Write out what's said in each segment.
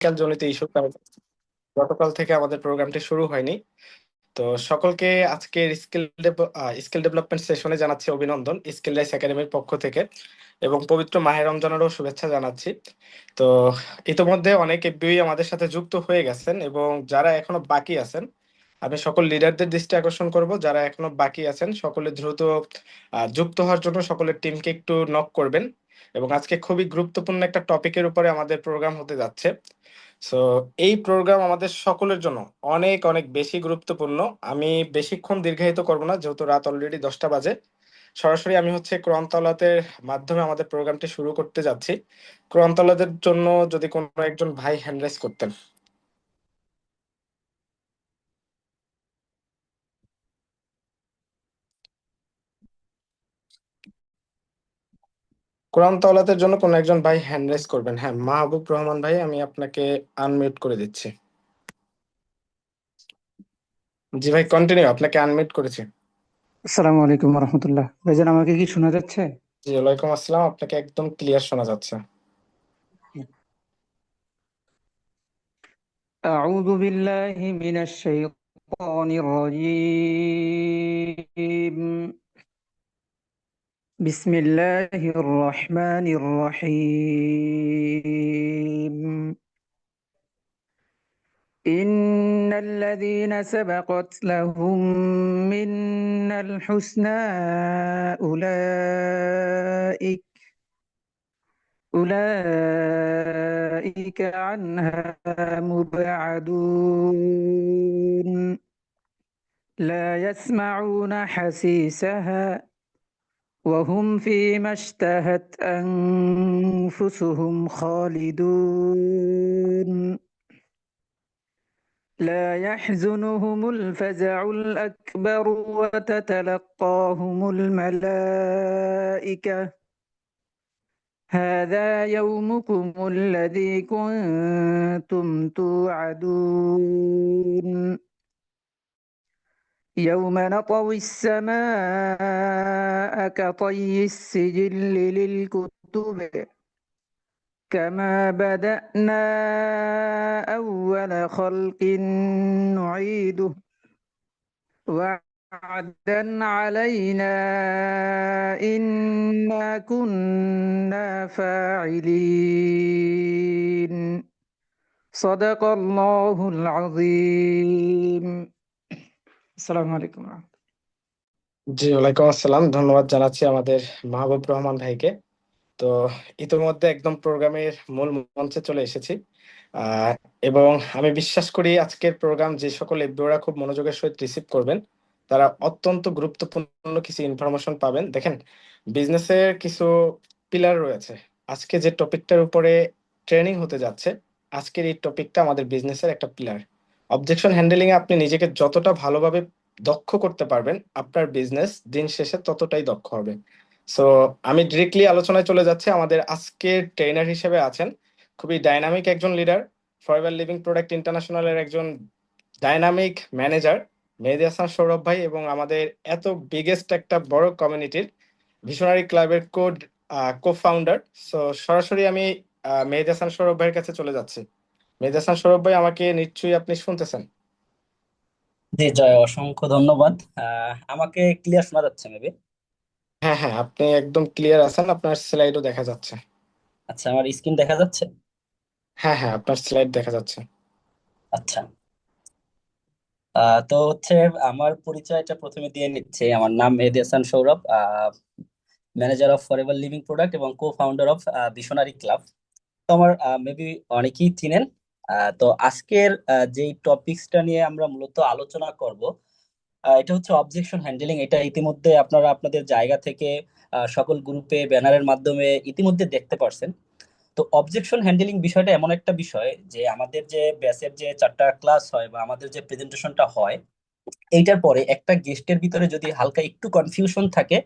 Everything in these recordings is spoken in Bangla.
টেকনিক্যাল জনিত ইস্যু কারণ গতকাল থেকে আমাদের প্রোগ্রামটি শুরু হয়নি। তো সকলকে আজকের স্কিল ডেভেলপমেন্ট সেশনে জানাচ্ছি অভিনন্দন স্কিল রাইস একাডেমির পক্ষ থেকে, এবং পবিত্র মাহে রমজানেরও শুভেচ্ছা জানাচ্ছি। তো ইতোমধ্যে অনেক এফবিই আমাদের সাথে যুক্ত হয়ে গেছেন, এবং যারা এখনো বাকি আছেন আমি সকল লিডারদের দৃষ্টি আকর্ষণ করব, যারা এখনো বাকি আছেন সকলে দ্রুত যুক্ত হওয়ার জন্য সকলের টিমকে একটু নক করবেন। এবং আজকে খুবই গুরুত্বপূর্ণ একটা টপিকের উপরে আমাদের প্রোগ্রাম হতে যাচ্ছে। সো এই প্রোগ্রাম আমাদের সকলের জন্য অনেক অনেক বেশি গুরুত্বপূর্ণ। আমি বেশিক্ষণ দীর্ঘায়িত করব না, যেহেতু রাত অলরেডি 10টা বাজে। সরাসরি আমি হচ্ছে কোরআন তেলাওয়াতের মাধ্যমে আমাদের প্রোগ্রামটি শুরু করতে যাচ্ছি। কোরআন তেলাওয়াতের জন্য যদি কোনো একজন ভাই হ্যান্ড রাইজ করতেন। কোরআন তেলাওয়াতের জন্য কোনো একজন ভাই হ্যান্ড রাইজ করবেন। হ্যাঁ, মাহবুব রহমান ভাই, আমি আপনাকে আনমিউট করে দিচ্ছি। জি ভাই, কন্টিনিউ, আপনাকে আনমিউট করেছি। আসসালামু আলাইকুম রহমতুল্লাহ। ভাইজান, আমাকে কি শোনা যাচ্ছে? জি, ওয়ালাইকুম আসসালাম, আপনাকে একদম ক্লিয়ার শোনা যাচ্ছে। আউযু বিল্লাহি মিনাশ শাইতানির রাজীম। বিসমিল্লাহির রহমানির রহিম। ইন্নাল্লাযীনা সাবাকাত লাহুম মিনাল হুসনা أولئك عنها مبعدون لا يسمعون حسيسها وهم فيما اشتهت أنفسهم خالدون لا يحزنهم الفزع الأكبر وتتلقاهم الملائكة هذا يومكم الذي كنتم توعدون يوم نطوي السماء كطي السجل للكتب كما بدأنا أول خلق نعيده وعدا علينا إنا كنا فاعلين صدق الله العظيم السلام عليكم ورحمة الله। জি, ওয়ালাইকুম আসসালাম, ধন্যবাদ জানাচ্ছি আমাদের মাহবুব রহমান ভাইকে। তো ইতিমধ্যে একদম প্রোগ্রামের মূল মঞ্চে চলে এসেছি। আহ, এবং আমি বিশ্বাস করি আজকের প্রোগ্রাম যে সকল এফবিওরা খুব মনোযোগের সহিত রিসিভ করবেন তারা অত্যন্ত গুরুত্বপূর্ণ কিছু ইনফরমেশন পাবেন। দেখেন, বিজনেসের কিছু পিলার রয়েছে। আজকে যে টপিকটার উপরে ট্রেনিং হতে যাচ্ছে, আজকের এই টপিকটা আমাদের বিজনেসের একটা পিলার। অবজেকশন হ্যান্ডেলিং এ আপনি নিজেকে যতটা ভালোভাবে দক্ষ করতে পারবেন, আপনার বিজনেস দিন শেষে ততটাই দক্ষ হবে। সো আমি ডিরেক্টলি আলোচনায় চলে যাচ্ছি। আমাদের আজকের ট্রেনার হিসেবে আছেন খুবই ডাইনামিক একজন লিডার, ফরএভার লিভিং প্রোডাক্ট ইন্টারন্যাশনালের একজন ডাইনামিক ম্যানেজার মেহেদী হাসান সৌরভ ভাই, এবং আমাদের এত বিগেস্ট একটা বড় কমিউনিটির ভিশনারি ক্লাবের কো ফাউন্ডার। সো সরাসরি আমি মেহেদী হাসান সৌরভ ভাইয়ের কাছে চলে যাচ্ছি। মেহেদী হাসান সৌরভ ভাই, আমাকে নিশ্চয়ই আপনি শুনতেছেন? জি জয়, অসংখ্য ধন্যবাদ। আমাকে ক্লিয়ার শোনা যাচ্ছে মেবি? হ্যাঁ হ্যাঁ, আপনি একদম ক্লিয়ার আছেন, আপনার স্লাইডও দেখা যাচ্ছে। আচ্ছা, আমার স্ক্রিন দেখা যাচ্ছে? হ্যাঁ হ্যাঁ, আপনার স্লাইড দেখা যাচ্ছে। আচ্ছা। তো হচ্ছে আমার পরিচয়টা প্রথমে দিয়ে নিচ্ছে। আমার নাম Mehedi Hasan Sourav, manager of Forever Living product এবং co founder of visionary club. তো আমার মেবি অনেকেই চিনেন। তো আজকের যেই টপিকসটা নিয়ে আমরা মূলত আলোচনা করব, এটা হচ্ছে অবজেকশন হ্যান্ডলিং। এটা ইতিমধ্যে আপনারা আপনাদের জায়গা থেকে সকল গ্রুপে ব্যানারের মাধ্যমে ইতিমধ্যে দেখতে পারছেন। তো অবজেকশন হ্যান্ডলিং বিষয়টা এমন একটা বিষয় যে আমাদের যে ব্যাচের যে 4টা ক্লাস হয় বা আমাদের যে প্রেজেন্টেশনটা হয়, এইটার পরে একটা গেস্টের ভিতরে যদি হালকা একটু কনফিউশন থাকে,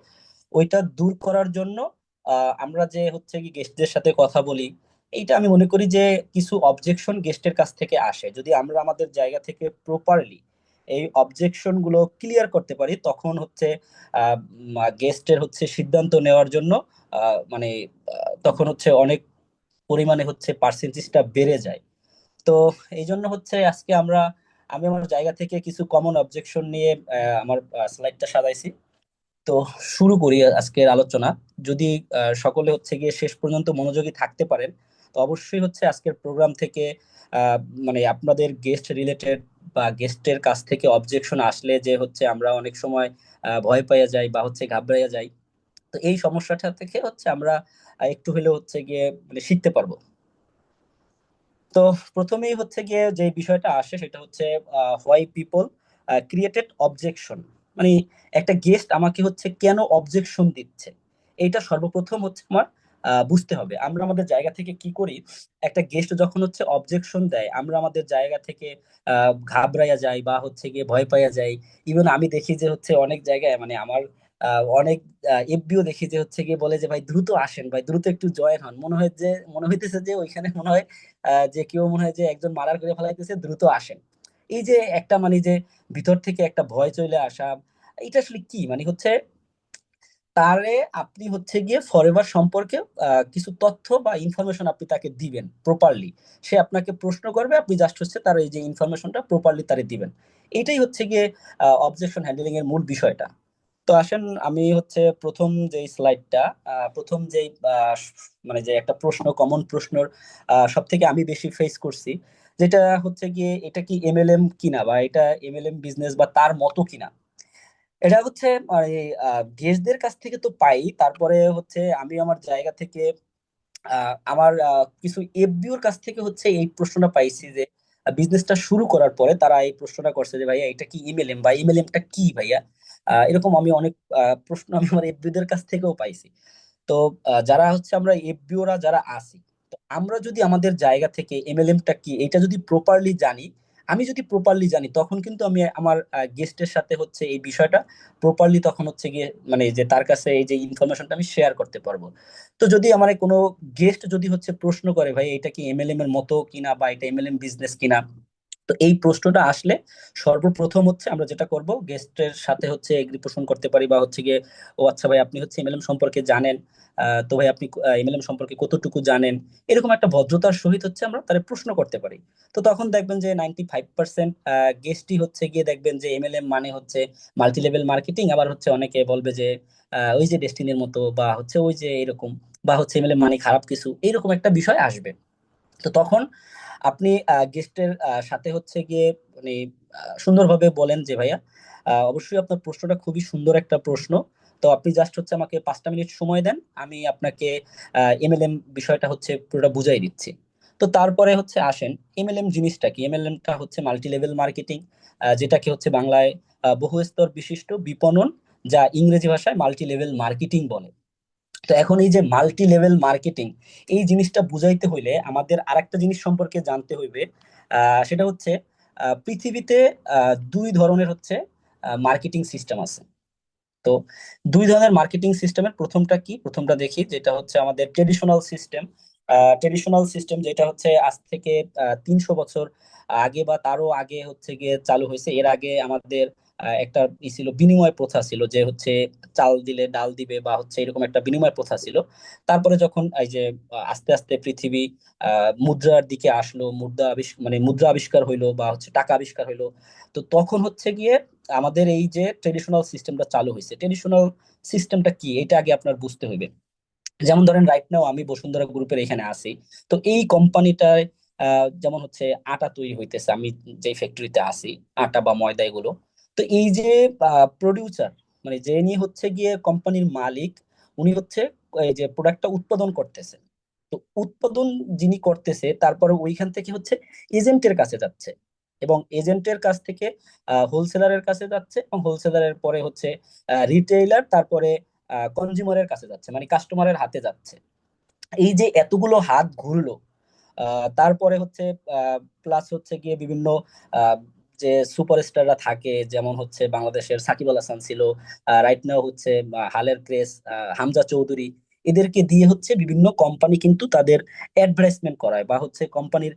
ওইটা দূর করার জন্য আমরা যে হচ্ছে কি গেস্টদের সাথে কথা বলি। এইটা আমি মনে করি যে কিছু অবজেকশন গেস্টের কাছ থেকে আসে, যদি আমরা আমাদের জায়গা থেকে প্রপারলি এই অবজেকশন গুলো ক্লিয়ার করতে পারি, তখন হচ্ছে গেস্টের হচ্ছে সিদ্ধান্ত নেওয়ার জন্য মানে তখন হচ্ছে অনেক পরিমাণে হচ্ছে পার্সেন্টেজটা বেড়ে যায়। তো এই জন্য হচ্ছে আজকে আমি আমার জায়গা থেকে কিছু কমন অবজেকশন নিয়ে আমার স্লাইডটা সাজাইছি। তো শুরু করি আজকের আলোচনা। যদি সকলে হচ্ছে গিয়ে শেষ পর্যন্ত মনোযোগী থাকতে পারেন, তো অবশ্যই হচ্ছে আজকের প্রোগ্রাম থেকে আহ, মানে আপনাদের গেস্ট রিলেটেড বা গেস্টের কাছ থেকে অবজেকশন আসলে যে হচ্ছে আমরা অনেক সময় ভয় পাইয়া যাই বা হচ্ছে ঘাবড়াইয়া যাই, তো এই সমস্যাটা থেকে হচ্ছে আমরা একটু হলেও হচ্ছে গিয়ে মানে শিখতে পারবো। তো প্রথমেই হচ্ছে গিয়ে যে বিষয়টা আসে সেটা হচ্ছে হোয়াই পিপল ক্রিয়েটেড অবজেকশন, মানে একটা গেস্ট আমাকে হচ্ছে কেন অবজেকশন দিচ্ছে, এইটা সর্বপ্রথম হচ্ছে আমার বুঝতে হবে। আমরা আমাদের জায়গা থেকে কি করি, একটা গেস্ট যখন হচ্ছে অবজেকশন দেয় আমরা আমাদের জায়গা থেকে ঘাবড়াইয়া যাই বা হচ্ছে গিয়ে ভয় পাইয়া যাই। ইভেন আমি দেখি যে হচ্ছে অনেক জায়গায় মানে আমার অনেক এফবিও দেখি যে হচ্ছে গিয়ে বলে যে ভাই দ্রুত আসেন, ভাই দ্রুত একটু জয়েন হন, মনে হইতেছে যে ওইখানে মনে হয় যে কেউ মনে হয় যে একজন মার্ডার করে ফেলাইতেছে, দ্রুত আসেন। এই যে একটা মানে যে ভিতর থেকে একটা ভয় চলে আসা, এটা আসলে কি মানে হচ্ছে তারে আপনি হচ্ছে গিয়ে ফরএভার সম্পর্কে কিছু তথ্য বা ইনফরমেশন আপনি তাকে দিবেন প্রপারলি। সে আপনাকে প্রশ্ন করবে, আপনি জাস্ট হচ্ছে তার এই যে ইনফরমেশনটা প্রপারলি তারে দিবেন। এটাই হচ্ছে গিয়ে অবজেকশন হ্যান্ডলিং এর মূল বিষয়টা। তো আসেন আমি হচ্ছে প্রথম যে স্লাইডটা, প্রথম যে মানে যে একটা প্রশ্ন, কমন প্রশ্নর সব থেকে আমি বেশি ফেস করছি, যেটা হচ্ছে গিয়ে এটা কি এমএলএম কিনা বা এটা এমএলএম বিজনেস বা তার মতো কিনা। এটা হচ্ছে মানে গেস্টদের কাছ থেকে তো পাই, তারপরে হচ্ছে আমি আমার জায়গা থেকে আমার কিছু এফবিওর কাছ থেকে হচ্ছে এই প্রশ্নটা পাইছি যে বিজনেসটা শুরু করার পরে তারা এই প্রশ্নটা করছে যে ভাইয়া এটা কি ইমেলএম বা ইমেলএমটা কি ভাইয়া। এরকম আমি অনেক প্রশ্ন আমি আমার এফবিওদের কাছ থেকেও পাইছি। তো যারা হচ্ছে আমরা এফবিওরা যারা আছি, তো আমরা যদি আমাদের জায়গা থেকে এমএলএমটা কি এটা যদি প্রপারলি জানি, আমি যদি প্রপারলি জানি তখন কিন্তু আমি আমার গেস্টের সাথে হচ্ছে এই বিষয়টা প্রপারলি তখন হচ্ছে গিয়ে মানে যে তার কাছে এই যে ইনফরমেশনটা আমি শেয়ার করতে পারবো। তো যদি আমার কোনো গেস্ট যদি হচ্ছে প্রশ্ন করে ভাই এটা কি এমএলএম এর মতো কিনা বা এটা এমএলএম বিজনেস কিনা, তো এই প্রশ্নটা আসলে সর্বপ্রথম হচ্ছে আমরা যেটা করব গেস্টের সাথে হচ্ছে এগ্রি পোষণ করতে পারি বা হচ্ছে গিয়ে ও আচ্ছা ভাই আপনি হচ্ছে এমএলএম সম্পর্কে জানেন, তো ভাই আপনি এমএলএম সম্পর্কে কতটুকু জানেন, এরকম একটা ভদ্রতার সহিত হচ্ছে আমরা তার প্রশ্ন করতে পারি। তো তখন দেখবেন যে 95% গেস্টই হচ্ছে গিয়ে দেখবেন যে এমএলএম মানে হচ্ছে মাল্টি লেভেল মার্কেটিং, আবার হচ্ছে অনেকে বলবে যে ওই যে ডেস্টিনির মতো বা হচ্ছে ওই যে এরকম, বা হচ্ছে এমএলএম মানে খারাপ কিছু, এইরকম একটা বিষয় আসবে। তো তখন আপনি গেস্টের সাথে হচ্ছে গিয়ে মানে সুন্দরভাবে বলেন যে ভাইয়া অবশ্যই আপনার প্রশ্নটা খুবই সুন্দর একটা প্রশ্ন। তো আপনি জাস্ট হচ্ছে আমাকে 5টা মিনিট সময় দেন, আমি আপনাকে এমএলএম বিষয়টা হচ্ছে পুরোটা বুঝাই দিচ্ছি। তো তারপরে হচ্ছে আসেন এমএলএম জিনিসটা কি। এমএলএমটা হচ্ছে মাল্টি লেভেল মার্কেটিং, যেটাকে হচ্ছে বাংলায় বহুস্তর বিশিষ্ট বিপণন, যা ইংরেজি ভাষায় মাল্টি লেভেল মার্কেটিং বলে। তো এখন এই যে মাল্টি লেভেল মার্কেটিং, এই জিনিসটা বুঝাইতে হইলে আমাদের আরেকটা জিনিস সম্পর্কে জানতে হইবে। সেটা হচ্ছে পৃথিবীতে দুই ধরনের হচ্ছে মার্কেটিং সিস্টেম আছে। তো দুই ধরনের মার্কেটিং সিস্টেমের প্রথমটা কি, প্রথমটা দেখি, যেটা হচ্ছে আমাদের ট্রেডিশনাল সিস্টেম। ট্রেডিশনাল সিস্টেম যেটা হচ্ছে আজ থেকে 300 বছর আগে বা তারও আগে হচ্ছে গিয়ে চালু হয়েছে। এর আগে আমাদের একটা ছিল বিনিময় প্রথা ছিল, যে হচ্ছে চাল দিলে ডাল দিবে বা হচ্ছে এরকম একটা বিনিময় প্রথা ছিল। তারপরে যখন এই যে আস্তে আস্তে পৃথিবী মুদ্রার দিকে আসলো, মানে মুদ্রা আবিষ্কার হইলো বা হচ্ছে টাকা আবিষ্কার হইলো, তো তখন হচ্ছে গিয়ে আমাদের এই যে ট্রেডিশনাল সিস্টেমটা চালু হয়েছে। ট্রেডিশনাল সিস্টেমটা কি এটা আগে আপনার বুঝতে হইবে। যেমন ধরেন রাইট নাও আমি বসুন্ধরা গ্রুপের এখানে আছি, তো এই কোম্পানিটায় যেমন হচ্ছে আটা তৈরি হইতেছে, আমি যে ফ্যাক্টরিতে আছি, আটা বা ময়দা এগুলো। তো এই যে প্রডিউসার মানে যে নিয়ে হচ্ছে গিয়ে কোম্পানির মালিক, উনি হচ্ছে এই যে প্রোডাক্টটা উৎপাদন করতেছে। তো উৎপাদন যিনি করতেছে তারপরে ওইখান থেকে হচ্ছে এজেন্টের কাছে যাচ্ছে, এবং এজেন্টের কাছ থেকে হোলসেলারের কাছে যাচ্ছে, এবং হোলসেলারের পরে হচ্ছে রিটেইলার, তারপরে কনজিউমারের কাছে যাচ্ছে মানে কাস্টমারের হাতে যাচ্ছে। এই যে এতগুলো হাত ঘুরলো, তারপরে হচ্ছে প্লাস হচ্ছে গিয়ে বিভিন্ন আহ, যে সুপারস্টাররা থাকে, যেমন হচ্ছে বাংলাদেশের সাকিব আল হাসান ছিল, রাইট নাও হচ্ছে হালের ক্রেস হামজা চৌধুরী, এদেরকে দিয়ে হচ্ছে বিভিন্ন কোম্পানি কিন্তু তাদের অ্যাডভার্টাইজমেন্ট করায় বা হচ্ছে কোম্পানির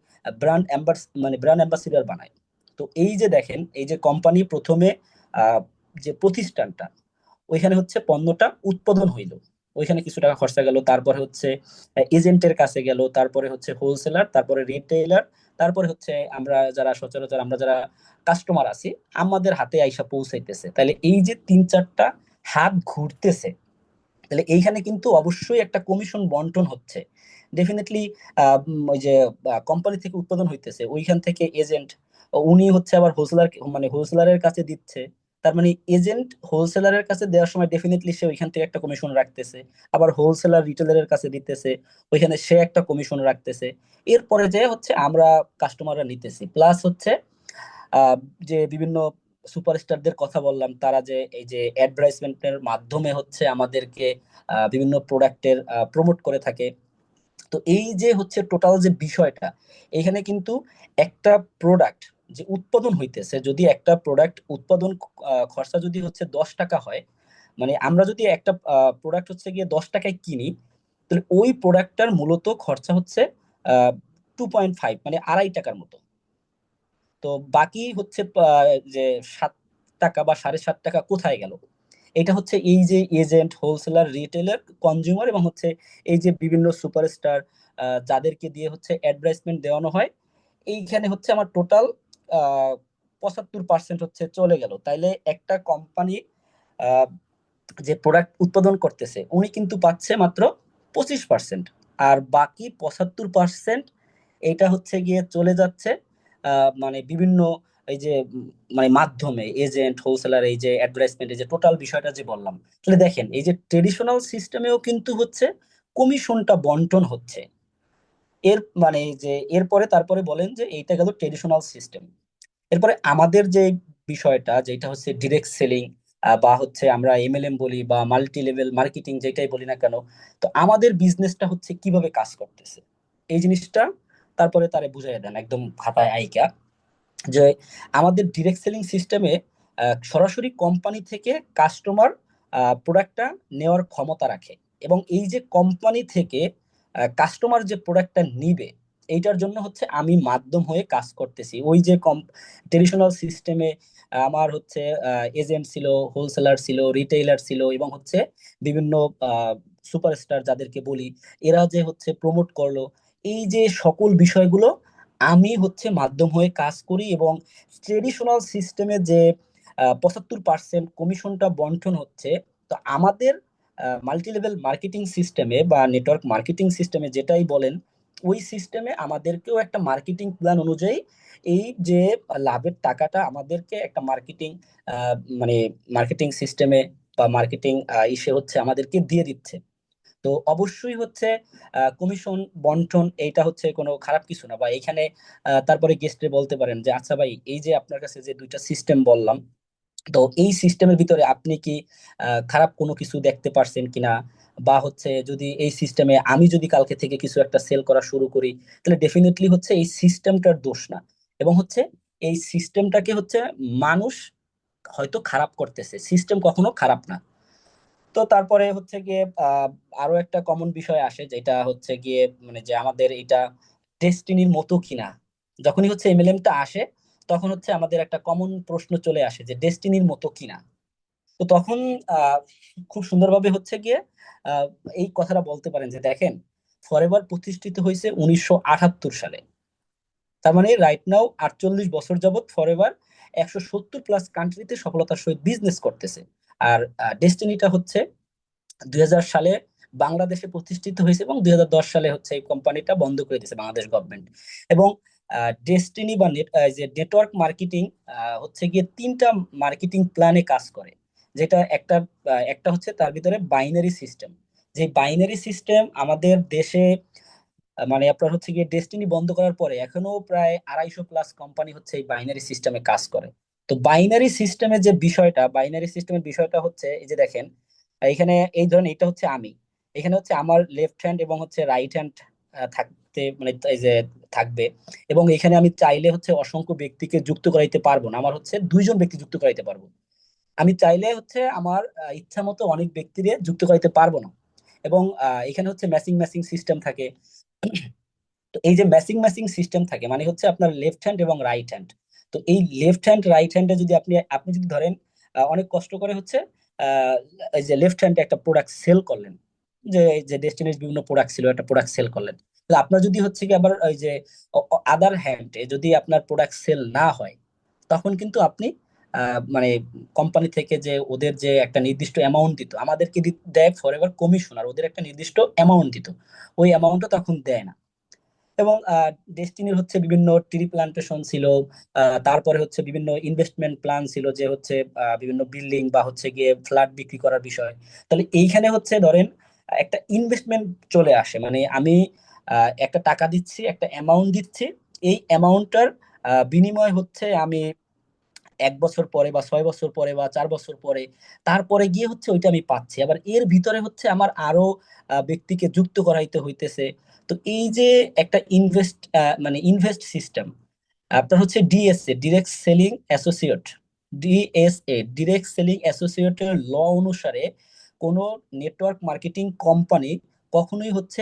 মানে ব্র্যান্ড অ্যাম্বাসিডার বানায়। তো এই যে দেখেন এই যে কোম্পানি প্রথমে আহ, যে প্রতিষ্ঠানটা ওইখানে হচ্ছে পণ্যটা উৎপাদন হইলো, ওইখানে কিছু টাকা খরচা গেল, তারপরে হচ্ছে এজেন্টের কাছে গেল, তারপরে হচ্ছে হোলসেলার, তারপরে রিটেইলার, তারপরে হচ্ছে আমরা যারা সচরাচর আমরা যারা কাস্টমার আছি আমাদের হাতে আইসা পৌঁছাইতেছে। তাহলে এই যে তিন চারটা হাত ঘুরতেছে, তাহলে এইখানে কিন্তু অবশ্যই একটা কমিশন বন্টন হচ্ছে ডেফিনেটলি। ওই যে কোম্পানি থেকে উৎপাদন হইতেছে ওইখান থেকে এজেন্ট উনি হচ্ছে আবার হোলসেলার, মানে হোলসেলারের কাছে দিচ্ছে। তার মানে এজেন্ট হোলসেলারের কাছে দেওয়ার সময় ডেফিনেটলি সে ওইখান থেকে একটা কমিশন রাখতেছে, আবার হোলসেলার রিটেলারের কাছে দিতেছে, ওইখানে সে একটা কমিশন রাখতেছে। এরপরে যে হচ্ছে আমরা কাস্টমাররা নিতেছি, প্লাস হচ্ছে আহ, যে বিভিন্ন সুপারস্টারদের কথা বললাম, তারা যে এই যে অ্যাডভার্টাইজমেন্টের মাধ্যমে হচ্ছে আমাদেরকে বিভিন্ন প্রোডাক্টের প্রমোট করে থাকে। তো এই যে হচ্ছে টোটাল যে বিষয়টা, এখানে কিন্তু একটা প্রোডাক্ট যে উৎপাদন হইতেছে, যদি একটা প্রোডাক্ট উৎপাদন খরচা যদি হচ্ছে 10 টাকা হয়, মানে আমরা যদি একটা প্রোডাক্ট হচ্ছে গিয়ে 10 টাকায় কিনি, তাহলে ওই প্রোডাক্টটার মূলত খরচা হচ্ছে 2.5, মানে 2.5 টাকার মতো। তো বাকি হচ্ছে যে 7 টাকা বা 7.5 টাকা কোথায় গেল? এটা হচ্ছে এই যে এজেন্ট, হোলসেলার, রিটেলার, কনজিউমার এবং হচ্ছে এই যে বিভিন্ন সুপারস্টার যাদেরকে দিয়ে হচ্ছে অ্যাডভার্টাইজমেন্ট দেওয়ানো হয়, এইখানে হচ্ছে আমার টোটাল 75% হচ্ছে চলে গেল। তাইলে একটা কোম্পানি যে প্রোডাক্ট উৎপাদন করতেছে উনি কিন্তু পাচ্ছে মাত্র 25%, আর বাকি 75% এটা হচ্ছে গিয়ে চলে যাচ্ছে মানে বিভিন্ন এই যে মানে মাধ্যমে এজেন্ট, হোলসেলার, এই যে অ্যাডভার্টাইজমেন্ট, এই যে টোটাল বিষয়টা যে বললাম। তাহলে দেখেন এই যে ট্রেডিশনাল সিস্টেমেও কিন্তু হচ্ছে কমিশনটা বন্টন হচ্ছে। এর মানে যে এরপরে তারপরে বলেন যে এইটা গেল ট্রেডিশনাল সিস্টেম। এরপরে আমাদের যে বিষয়টা যেটা হচ্ছে ডিরেক্ট সেলিং, বা হচ্ছে আমরা এমএলএম বলি বা মাল্টি লেভেল মার্কেটিং যেটাই বলি না কেন, তো আমাদের বিজনেসটা হচ্ছে কিভাবে কাজ করতেছে এই জিনিসটা তারপরে তারে বুঝাই দেন একদম খাতায় আইকা। যে আমাদের ডিরেক্ট সেলিং সিস্টেমে সরাসরি কোম্পানি থেকে কাস্টমার প্রোডাক্টটা নেওয়ার ক্ষমতা রাখে, এবং এই যে কোম্পানি থেকে কাস্টমার যে প্রোডাক্টটা নিবে এইটার জন্য হচ্ছে আমি মাধ্যম হয়ে কাজ করতেছি। ওই যে ট্রেডিশনাল সিস্টেমে আমার হচ্ছে এজেন্ট ছিল, হোলসেলার ছিল, রিটেইলার ছিল, এবং হচ্ছে বিভিন্ন সুপারস্টার যাদেরকে বলি, এরা যে হচ্ছে প্রমোট করলো, এই যে সকল বিষয়গুলো আমি হচ্ছে মাধ্যম হয়ে কাজ করি। এবং ট্রেডিশনাল সিস্টেমে যে 75% কমিশনটা বন্টন হচ্ছে, তো আমাদের মাল্টি লেভেল মার্কেটিং সিস্টেমে বা নেটওয়ার্ক মার্কেটিং সিস্টেমে যেটাই বলেন, ওই সিস্টেমে আমাদেরকেও একটা মার্কেটিং প্ল্যান অনুযায়ী এই যে লাভের টাকাটা আমাদেরকে একটা মার্কেটিং মানে মার্কেটিং সিস্টেমে বা মার্কেটিং ইসে হচ্ছে আমাদেরকে দিয়ে দিচ্ছে। তো অবশ্যই হচ্ছে কমিশন বন্টন এইটা হচ্ছে কোনো খারাপ কিছু না। বা এখানে তারপরে গেস্টে বলতে পারেন যে আচ্ছা ভাই, এই যে আপনার কাছে যে দুইটা সিস্টেম বললাম, তো এই সিস্টেমের ভিতরে আপনি কি খারাপ কোনো কিছু দেখতে পারছেন কিনা, বা হচ্ছে যদি এই সিস্টেমে আমি যদি কালকে থেকে কিছু একটা সেল করা শুরু করি, তাহলে ডেফিনেটলি হচ্ছে এই সিস্টেমটার দোষ না, এবং হচ্ছে এই সিস্টেমটাকে হচ্ছে মানুষ হয়তো খারাপ করতেছে, সিস্টেম কখনো খারাপ না। তো তারপরে হচ্ছে গিয়ে আরো একটা কমন বিষয় আসে যেটা হচ্ছে গিয়ে মানে যে আমাদের এটা ডেস্টিনির মতো কিনা। যখনই হচ্ছে এমএলএম টা আসে, তখন হচ্ছে আমাদের একটা কমন প্রশ্ন চলে আসে যে ডেস্টিনির মতো কিনা। তো তখন আহ খুব সুন্দরভাবে হচ্ছে গিয়ে আহ এই কথাটা বলতে পারেন যে দেখেন, ফরএভার প্রতিষ্ঠিত হয়েছে 1978 সালে। তার মানে রাইট নাও 48 বছর যাবত ফরএভার 170+ কান্ট্রিতে সফলতার সহিত বিজনেস করতেছে। আর ডেস্টিনিটা হচ্ছে 2000 সালে বাংলাদেশে প্রতিষ্ঠিত হয়েছে, এবং 2010 সালে হচ্ছে এই কোম্পানিটা বন্ধ করে দিয়েছে বাংলাদেশ গভর্নমেন্ট। এবং ডেস্টিনি বা যে নেটওয়ার্ক মার্কেটিং হচ্ছে গিয়ে তিনটা মার্কেটিং প্ল্যানে কাজ করে। যেটা একটা হচ্ছে তার ভিতরে বাইনারি সিস্টেম। যে বাইনারি সিস্টেম আমাদের দেশে মানে আপনার হচ্ছে গিয়ে ডেস্টিনি বন্ধ করার পরে এখনো প্রায় 250+ কোম্পানি হচ্ছে এই বাইনারি সিস্টেমে কাজ করে। তো বাইনারি সিস্টেমের বিষয়টা হচ্ছে এই যে দেখেন, এখানে এই ধরেন এটা হচ্ছে আমি, এখানে হচ্ছে আমার লেফট হ্যান্ড এবং হচ্ছে রাইট হ্যান্ড থাকতে মানে এই যে থাকবে। এবং এখানে আমি চাইলে হচ্ছে অসংখ্য ব্যক্তিকে যুক্ত করাইতে পারবো না, আমার হচ্ছে 2জন ব্যক্তি যুক্ত করাইতে পারবো। আমি চাইলে হচ্ছে আমার ইচ্ছা মতো অনেক ব্যক্তিরে যুক্ত করাইতে পারবো না। এবং এখানে হচ্ছে ম্যাচিং ম্যাচিং সিস্টেম থাকে। তো এই যে ম্যাচিং ম্যাচিং সিস্টেম থাকে মানে হচ্ছে আপনার লেফট হ্যান্ড এবং রাইট হ্যান্ড। তো এই লেফট হ্যান্ড রাইট হ্যান্ডে যদি আপনি যদি ধরেন অনেক কষ্ট করে হচ্ছে আহ, এই যে লেফট হ্যান্ডে একটা প্রোডাক্ট সেল করলেন, যে যে ডেস্টিনির বিভিন্ন প্রোডাক্ট ছিল, একটা প্রোডাক্ট সেল করলেন। তো আপনার যদি হচ্ছে কি আবার ওই যে আদার হ্যান্ডে যদি আপনার প্রোডাক্ট সেল না হয়, তখন কিন্তু আপনি মানে কোম্পানি থেকে যে ওদের যে একটা নির্দিষ্ট অ্যামাউন্ট দিত, আমাদেরকে দেয় ফরএভার কমিশন, আর ওদের একটা নির্দিষ্ট অ্যামাউন্ট দিত, ওই অ্যামাউন্টটা তখন দেয় না। এবং ডেস্টিনির হচ্ছে বিভিন্ন ট্রি প্লান্টেশন ছিল, তারপরে হচ্ছে বিভিন্ন ইনভেস্টমেন্ট প্ল্যান ছিল, যে হচ্ছে বিভিন্ন বিল্ডিং বা হচ্ছে গিয়ে ফ্ল্যাট বিক্রি করার বিষয়। তাহলে এইখানে হচ্ছে ধরেন একটা ইনভেস্টমেন্ট চলে আসে, মানে আমি একটা টাকা দিচ্ছি, একটা অ্যামাউন্ট দিচ্ছি, এই অ্যামাউন্টটার বিনিময় হচ্ছে আমি 1 বছর পরে বা 6 বছর পরে বা 4 বছর পরে তারপরে গিয়ে হচ্ছে ওইটা আমি পাচ্ছি, আবার এর ভিতরে হচ্ছে আমার আরো ব্যক্তিকে যুক্ত করাইতে হইতেছে। তো এই যে একটা মানে ইনভেস্ট সিস্টেম, আপনার হচ্ছে DSA, direct selling associate, DSA direct selling অ্যাসোসিয়েটের ল অনুসারে কোনো নেটওয়ার্ক মার্কেটিং কোম্পানি কখনোই হচ্ছে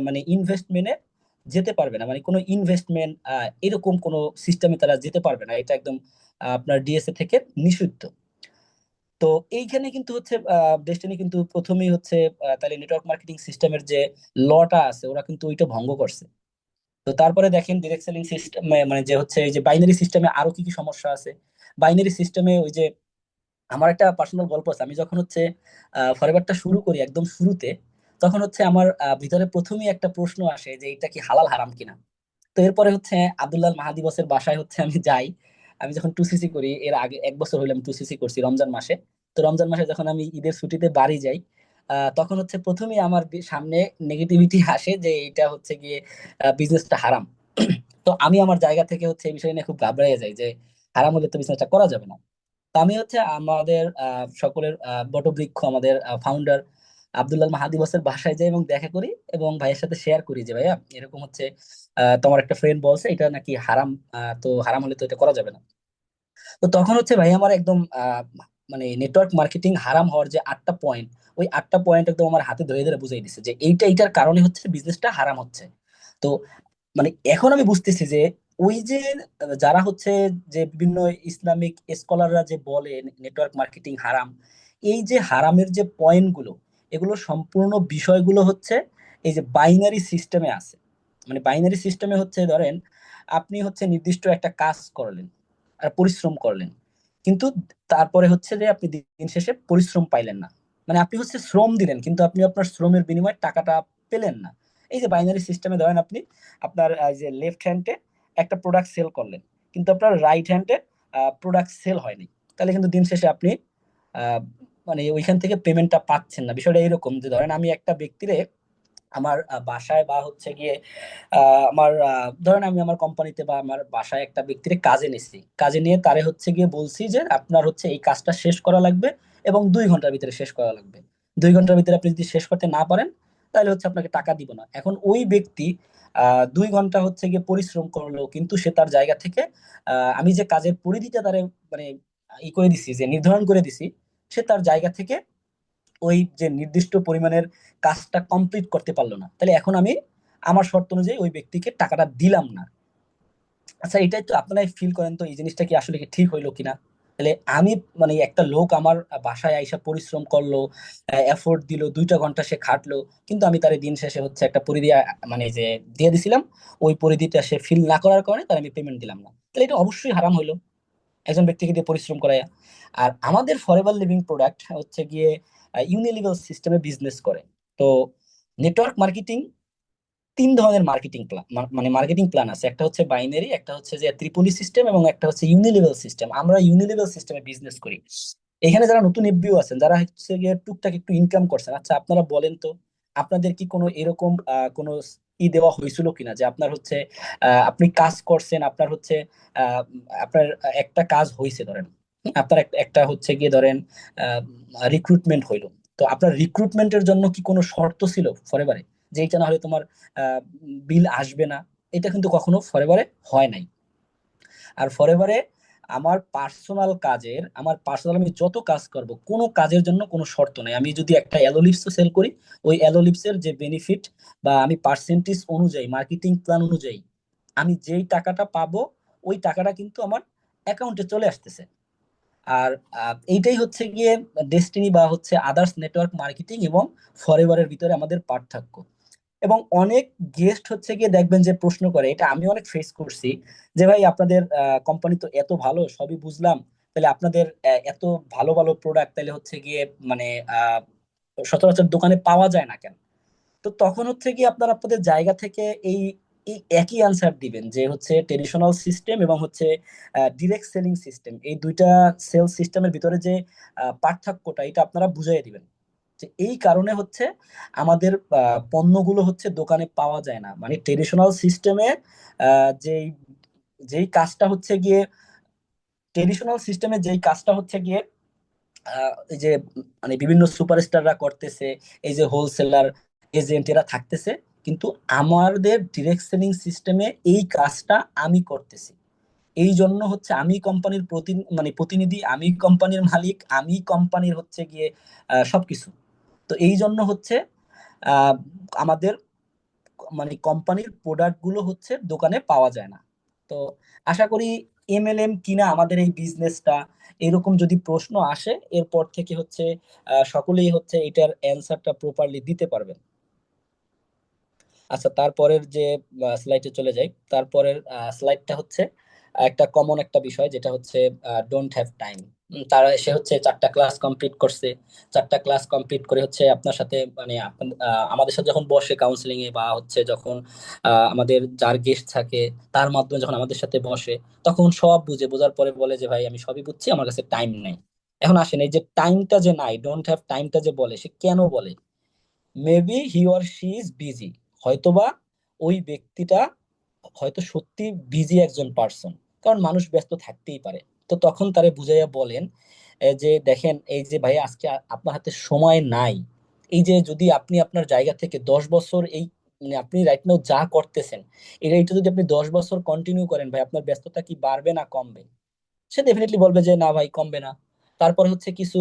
মানে ইনভেস্টমেন্টে যেতে পারবে না, মানে কোনো ইনভেস্টমেন্ট এরকম কোনো সিস্টেমে তারা যেতে পারবে না, এটা একদম আপনার ডিএসএ থেকে নিষিদ্ধ। তো এইখানে কিন্তু হচ্ছে ডেস্টিনি কিন্তু প্রথমেই হচ্ছে তাহলে নেটওয়ার্ক মার্কেটিং সিস্টেমের যে লটা আছে ওরা কিন্তু ওইটা ভঙ্গ করছে। তো তারপরে দেখেন ডিরেক্ট সেলিং সিস্টেম, মানে যে হচ্ছে এই যে বাইনারি সিস্টেমে আরো কি কি সমস্যা আছে। বাইনারি সিস্টেমে ওই যে আমার একটা পার্সোনাল গল্প আছে, আমি যখন হচ্ছে ফরএভারটা শুরু করি একদম শুরুতে, তখন হচ্ছে আমার ভিতরে প্রথমেই একটা প্রশ্ন আসে যে এটা কি হালাল হারাম কিনা। তো এরপরে হচ্ছে আব্দুল্লাহ মাহাদি বসের বাসায় হচ্ছে আমি যাই, আমি যখন টুসিসি করি, এর আগে 1 বছর হইলে আমি টুসিসি করছি রমজান মাসে। তো রমজান মাসে যখন আমি ঈদের ছুটিতে বাড়ি যাই, তখন হচ্ছে প্রথমেই আমার সামনে নেগেটিভিটি আসে যে এটা হচ্ছে গিয়ে বিজনেসটা হারাম। তো আমি আমার জায়গা থেকে হচ্ছে এই বিষয় নিয়ে খুব ঘাবড়াইয়া যাই যে হারাম হলে তো বিজনেসটা করা যাবে না। তো আমি হচ্ছে আমাদের সকলের বটবৃক্ষ, আমাদের ফাউন্ডার আব্দুল্লাহ মাহাদি বসের বাসায় যাই এবং দেখা করি, এবং ভাইয়ের সাথে শেয়ার করি যে ভাইয়া এরকম হচ্ছে তোমার একটা ফ্রেন্ড বলছে এটা নাকি হারাম, তো হারাম হলে তো এটা করা যাবে না। তো তখন হচ্ছে ভাই আমার একদম মানে নেটওয়ার্ক মার্কেটিং হারাম হওয়ার যে 8টা পয়েন্ট, ওই 8টা পয়েন্ট একদম আমার হাতে ধরে ধরে বুঝাই দিছে যে এইটার কারণে হচ্ছে বিজনেসটা হারাম হচ্ছে। তো মানে এখন আমি বুঝতেছি যে ওই যে যারা হচ্ছে যে বিভিন্ন ইসলামিক স্কলাররা যে বলে নেটওয়ার্ক মার্কেটিং হারাম, এই যে হারামের যে পয়েন্ট গুলো, এগুলো সম্পূর্ণ বিষয়গুলো হচ্ছে এই যে বাইনারি সিস্টেমে আছে। মানে বাইনারি সিস্টেমে হচ্ছে ধরেন আপনি হচ্ছে নির্দিষ্ট একটা কাজ করলেন আর পরিশ্রম করলেন, কিন্তু তারপরে হচ্ছে যে আপনি দিন শেষে পরিশ্রম পাইলেন না, মানে আপনি হচ্ছে শ্রম দিলেন কিন্তু আপনি আপনার শ্রমের বিনিময়ে টাকাটা পেলেন না। এই যে বাইনারি সিস্টেমে ধরেন আপনি আপনার যে লেফট হ্যান্ডে একটা প্রোডাক্ট সেল করলেন, কিন্তু আপনার রাইট হ্যান্ডে প্রোডাক্ট সেল হয়নি, তাহলে কিন্তু দিন শেষে আপনি আহ, মানে ওইখান থেকে পেমেন্টটা পাচ্ছেন না। বিষয়টা এরকম যে ধরেন আমি একটা ব্যক্তিরে আমার বাসায় বা হচ্ছে গিয়ে আমার ধরেন আমি আমার কোম্পানিতে বা আমার বাসায় একটা ব্যক্তির কাজে নিছি, কাজে নিয়ে তারে হচ্ছে গিয়ে বলছি যে আপনার হচ্ছে এই কাজটা শেষ করা লাগবে এবং 2 ঘন্টার ভিতরে শেষ করা লাগবে। 2 ঘন্টার ভিতরে আপনি যদি শেষ করতে না পারেন, তাহলে হচ্ছে আপনাকে টাকা দিব না। এখন ওই ব্যক্তি 2 ঘন্টা হচ্ছে গিয়ে পরিশ্রম করলো, কিন্তু সে তার জায়গা থেকে আমি যে কাজের পরিধিটা তারে মানে ই করে দিছি, যে নির্ধারণ করে দিছি, সে তার জায়গা থেকে ওই যে নির্দিষ্ট পরিমাণের কাজটা কমপ্লিট করতে পারলো না, তাহলে এখন আমি আমার শর্ত অনুযায়ী ওই ব্যক্তিকে টাকাটা দিলাম না। আচ্ছা এটাই তো আপনারাই ফিল করেন, তো এই জিনিসটা কি আসলে কি ঠিক হইলো কিনা। তাহলে আমি মানে একটা লোক আমার বাসায় আইসা পরিশ্রম করলো, এফোর্ট দিল, 2টা ঘন্টা সে খাটলো, কিন্তু আমি তার দিন শেষে হচ্ছে একটা পরিধি মানে যে দিয়ে দিছিলাম, ওই পরিধিটা সে ফিল না করার কারণে তার আমি পেমেন্ট দিলাম না, তাহলে এটা অবশ্যই হারাম হইলো একজন ব্যক্তিকে দিয়ে পরিশ্রম করায়। আর আমাদের ফরএভার লিভিং প্রোডাক্ট হচ্ছে গিয়ে ইউনিলিভার সিস্টেমে বিজনেস করে। তো নেটওয়ার্ক মার্কেটিং 3 ধরনের মার্কেটিং প্ল্যান, মানে মার্কেটিং প্ল্যান আছে, একটা হচ্ছে বাইনারি, একটা হচ্ছে যে ত্রিপলি সিস্টেম, এবং একটা হচ্ছে ইউনিলেভেল সিস্টেম। আমরা ইউনিলেভেল সিস্টেমে বিজনেস করি। এখানে যারা নতুন এফবিও আছেন, যারা হচ্ছে গিয়ে টুকটাক একটু ইনকাম করছেন, আচ্ছা আপনারা বলেন তো আপনাদের কি কোনো এরকম কোনো দেওয়া হয়েছিল কিনা যে আপনার হচ্ছে আপনি কাজ করছেন, আপনার হচ্ছে আহ, আপনার একটা কাজ হয়েছে ধরেন, আপনার একটা একটা হচ্ছে গিয়ে ধরেন রিক্রুটমেন্ট হইলো, তো আপনার রিক্রুটমেন্টের জন্য কি কোনো শর্ত ছিল ফরএভারে যে এইটা না হলে তোমার বিল আসবে না? এটা কিন্তু কখনো ফরএভারে হয় নাই। আর ফরএভারে আমার পার্সোনাল আমি যত কাজ করব, কোনো কাজের জন্য কোনো শর্ত নাই। আমি যদি একটা অ্যালোলিপস সেল করি, ওই অ্যালোলিপসের যে বেনিফিট বা আমি পার্সেন্টেজ অনুযায়ী, মার্কেটিং প্ল্যান অনুযায়ী আমি যেই টাকাটা পাবো, ওই টাকাটা কিন্তু আমার অ্যাকাউন্টে চলে আসতেছে। আর এইটাই হচ্ছে গিয়ে ডেস্টিনি বা হচ্ছে আদার্স নেটওয়ার্ক মার্কেটিং এবং ফরএভারের ভিতরে আমাদের পার্থক্য। এবং অনেক গেস্ট হচ্ছে গিয়ে দেখবেন যে প্রশ্ন করে, এটা আমি অনেক ফেস করছি, যে ভাই আপনাদের কোম্পানি তো এত ভালো, সবই বুঝলাম, তাহলে আপনাদের এত ভালো ভালো প্রোডাক্ট তাহলে হচ্ছে গিয়ে মানে আহ সচরাচর দোকানে পাওয়া যায় না কেন? তো তখন হচ্ছে কি আপনারা আপনাদের জায়গা থেকে এই এই একই আনসার দিবেন যে হচ্ছে ট্রেডিশনাল সিস্টেম এবং হচ্ছে ডিরেক্ট সেলিং সিস্টেম, এই দুইটা সেলস সিস্টেমের ভিতরে যে পার্থক্যটা, এটা আপনারা বুঝাই দিবেন যে এই কারণে হচ্ছে আমাদের পণ্যগুলো হচ্ছে দোকানে পাওয়া যায় না। মানে ট্রেডিশনাল সিস্টেমে যেই যেই কাজটা হচ্ছে গিয়ে ট্রেডিশনাল সিস্টেমে যেই কাজটা হচ্ছে গিয়ে এই যে মানে বিভিন্ন সুপারস্টাররা করতেছে, এই যে হোলসেলার এজেন্ট এরা থাকতেছে, কিন্তু আমাদের ডিরেক্ট সেলিং সিস্টেমে এই কাজটা আমি করতেছি। এই জন্য হচ্ছে আমি কোম্পানির প্রতিনিধি, আমি কোম্পানির মালিক, আমি কোম্পানির হচ্ছে গিয়ে সবকিছু। তো এই জন্য হচ্ছে আহ, আমাদের মানে কোম্পানির প্রোডাক্ট গুলো হচ্ছে দোকানে পাওয়া যায় না। তো আশা করি এমএলএম কিনা আমাদের এই বিজনেসটা, এরকম যদি প্রশ্ন আসে এরপর থেকে হচ্ছে সকলেই হচ্ছে এটার অ্যান্সারটা প্রপারলি দিতে পারবেন। আচ্ছা, তারপরের যে স্লাইডে চলে যাই। তারপরের স্লাইডটা হচ্ছে একটা কমন একটা বিষয়, যেটা হচ্ছে ডোন্ট হ্যাভ টাইম। তারা এসে হচ্ছে 4টা ক্লাস কমপ্লিট করছে, 4টা ক্লাস কমপ্লিট করে হচ্ছে আপনার সাথে মানে আমাদের সাথে যখন বসে কাউন্সিলিং এ বা হচ্ছে যখন আমাদের যার গেস্ট থাকে তার মাধ্যমে যখন আমাদের সাথে বসে, তখন সব বোঝার পরে বলে যে ভাই আমি সবই বুঝছি, আমার কাছে টাইম নেই। এখন আসেন, এই যে টাইমটা যে নাই, ডোন্ট হ্যাভ টাইমটা যে বলে, সে কেন বলে? Maybe he or she is busy. হয়তোবা ওই ব্যক্তিটা হয়তো সত্যি বিজি একজন পার্সন, কারণ মানুষ ব্যস্ত থাকতেই পারে। তো তখন তারে বুঝাইয়া বলেন যে দেখেন, এই যে ভাই আজকে আপনার হাতে সময় নাই। এই যে যদি আপনি আপনার জায়গা থেকে 10 বছর এই মানে আপনি রাইট নাও যা করতেছেন, এটা যদি আপনি 10 বছর কন্টিনিউ করেন, ভাই আপনার ব্যস্ততা কি বাড়বে না কমবে? সে ডেফিনেটলি বলবে যে না ভাই, কমবে না। তারপরে হচ্ছে কিছু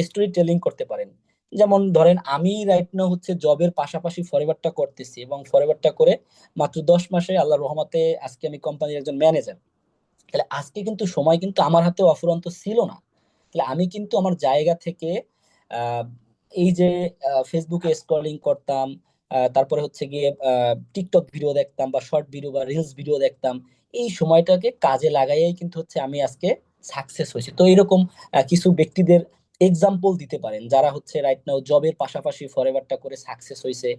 স্টোরি টেলিং করতে পারেন। যেমন ধরেন আমি রাইট নাও হচ্ছে জবের পাশাপাশি ফরএভারটা করতেছি, এবং ফরএভারটা করে মাত্র 10 মাসে আল্লাহর রহমতে আজকে আমি কোম্পানির একজন ম্যানেজার। তাহলে আজকে কিন্তু সময় কিন্তু আমার হাতে অফুরন্ত ছিল না। তাহলে আমি কিন্তু আমার জায়গা থেকে আহ, এই যে ফেসবুকে স্ক্রলিং করতাম, তারপরে হচ্ছে গিয়ে টিকটক ভিডিও দেখতাম বা শর্ট ভিডিও বা রিলস ভিডিও দেখতাম, এই সময়টাকে কাজে লাগাইয়াই কিন্তু হচ্ছে আমি আজকে সাকসেস হয়েছি। তো এরকম কিছু ব্যক্তিদের এক্সাম্পল দিতে পারেন যারা হচ্ছে রাইট নাও জবের পাশাপাশি ফরএভারটা করে সাকসেস হয়েছে।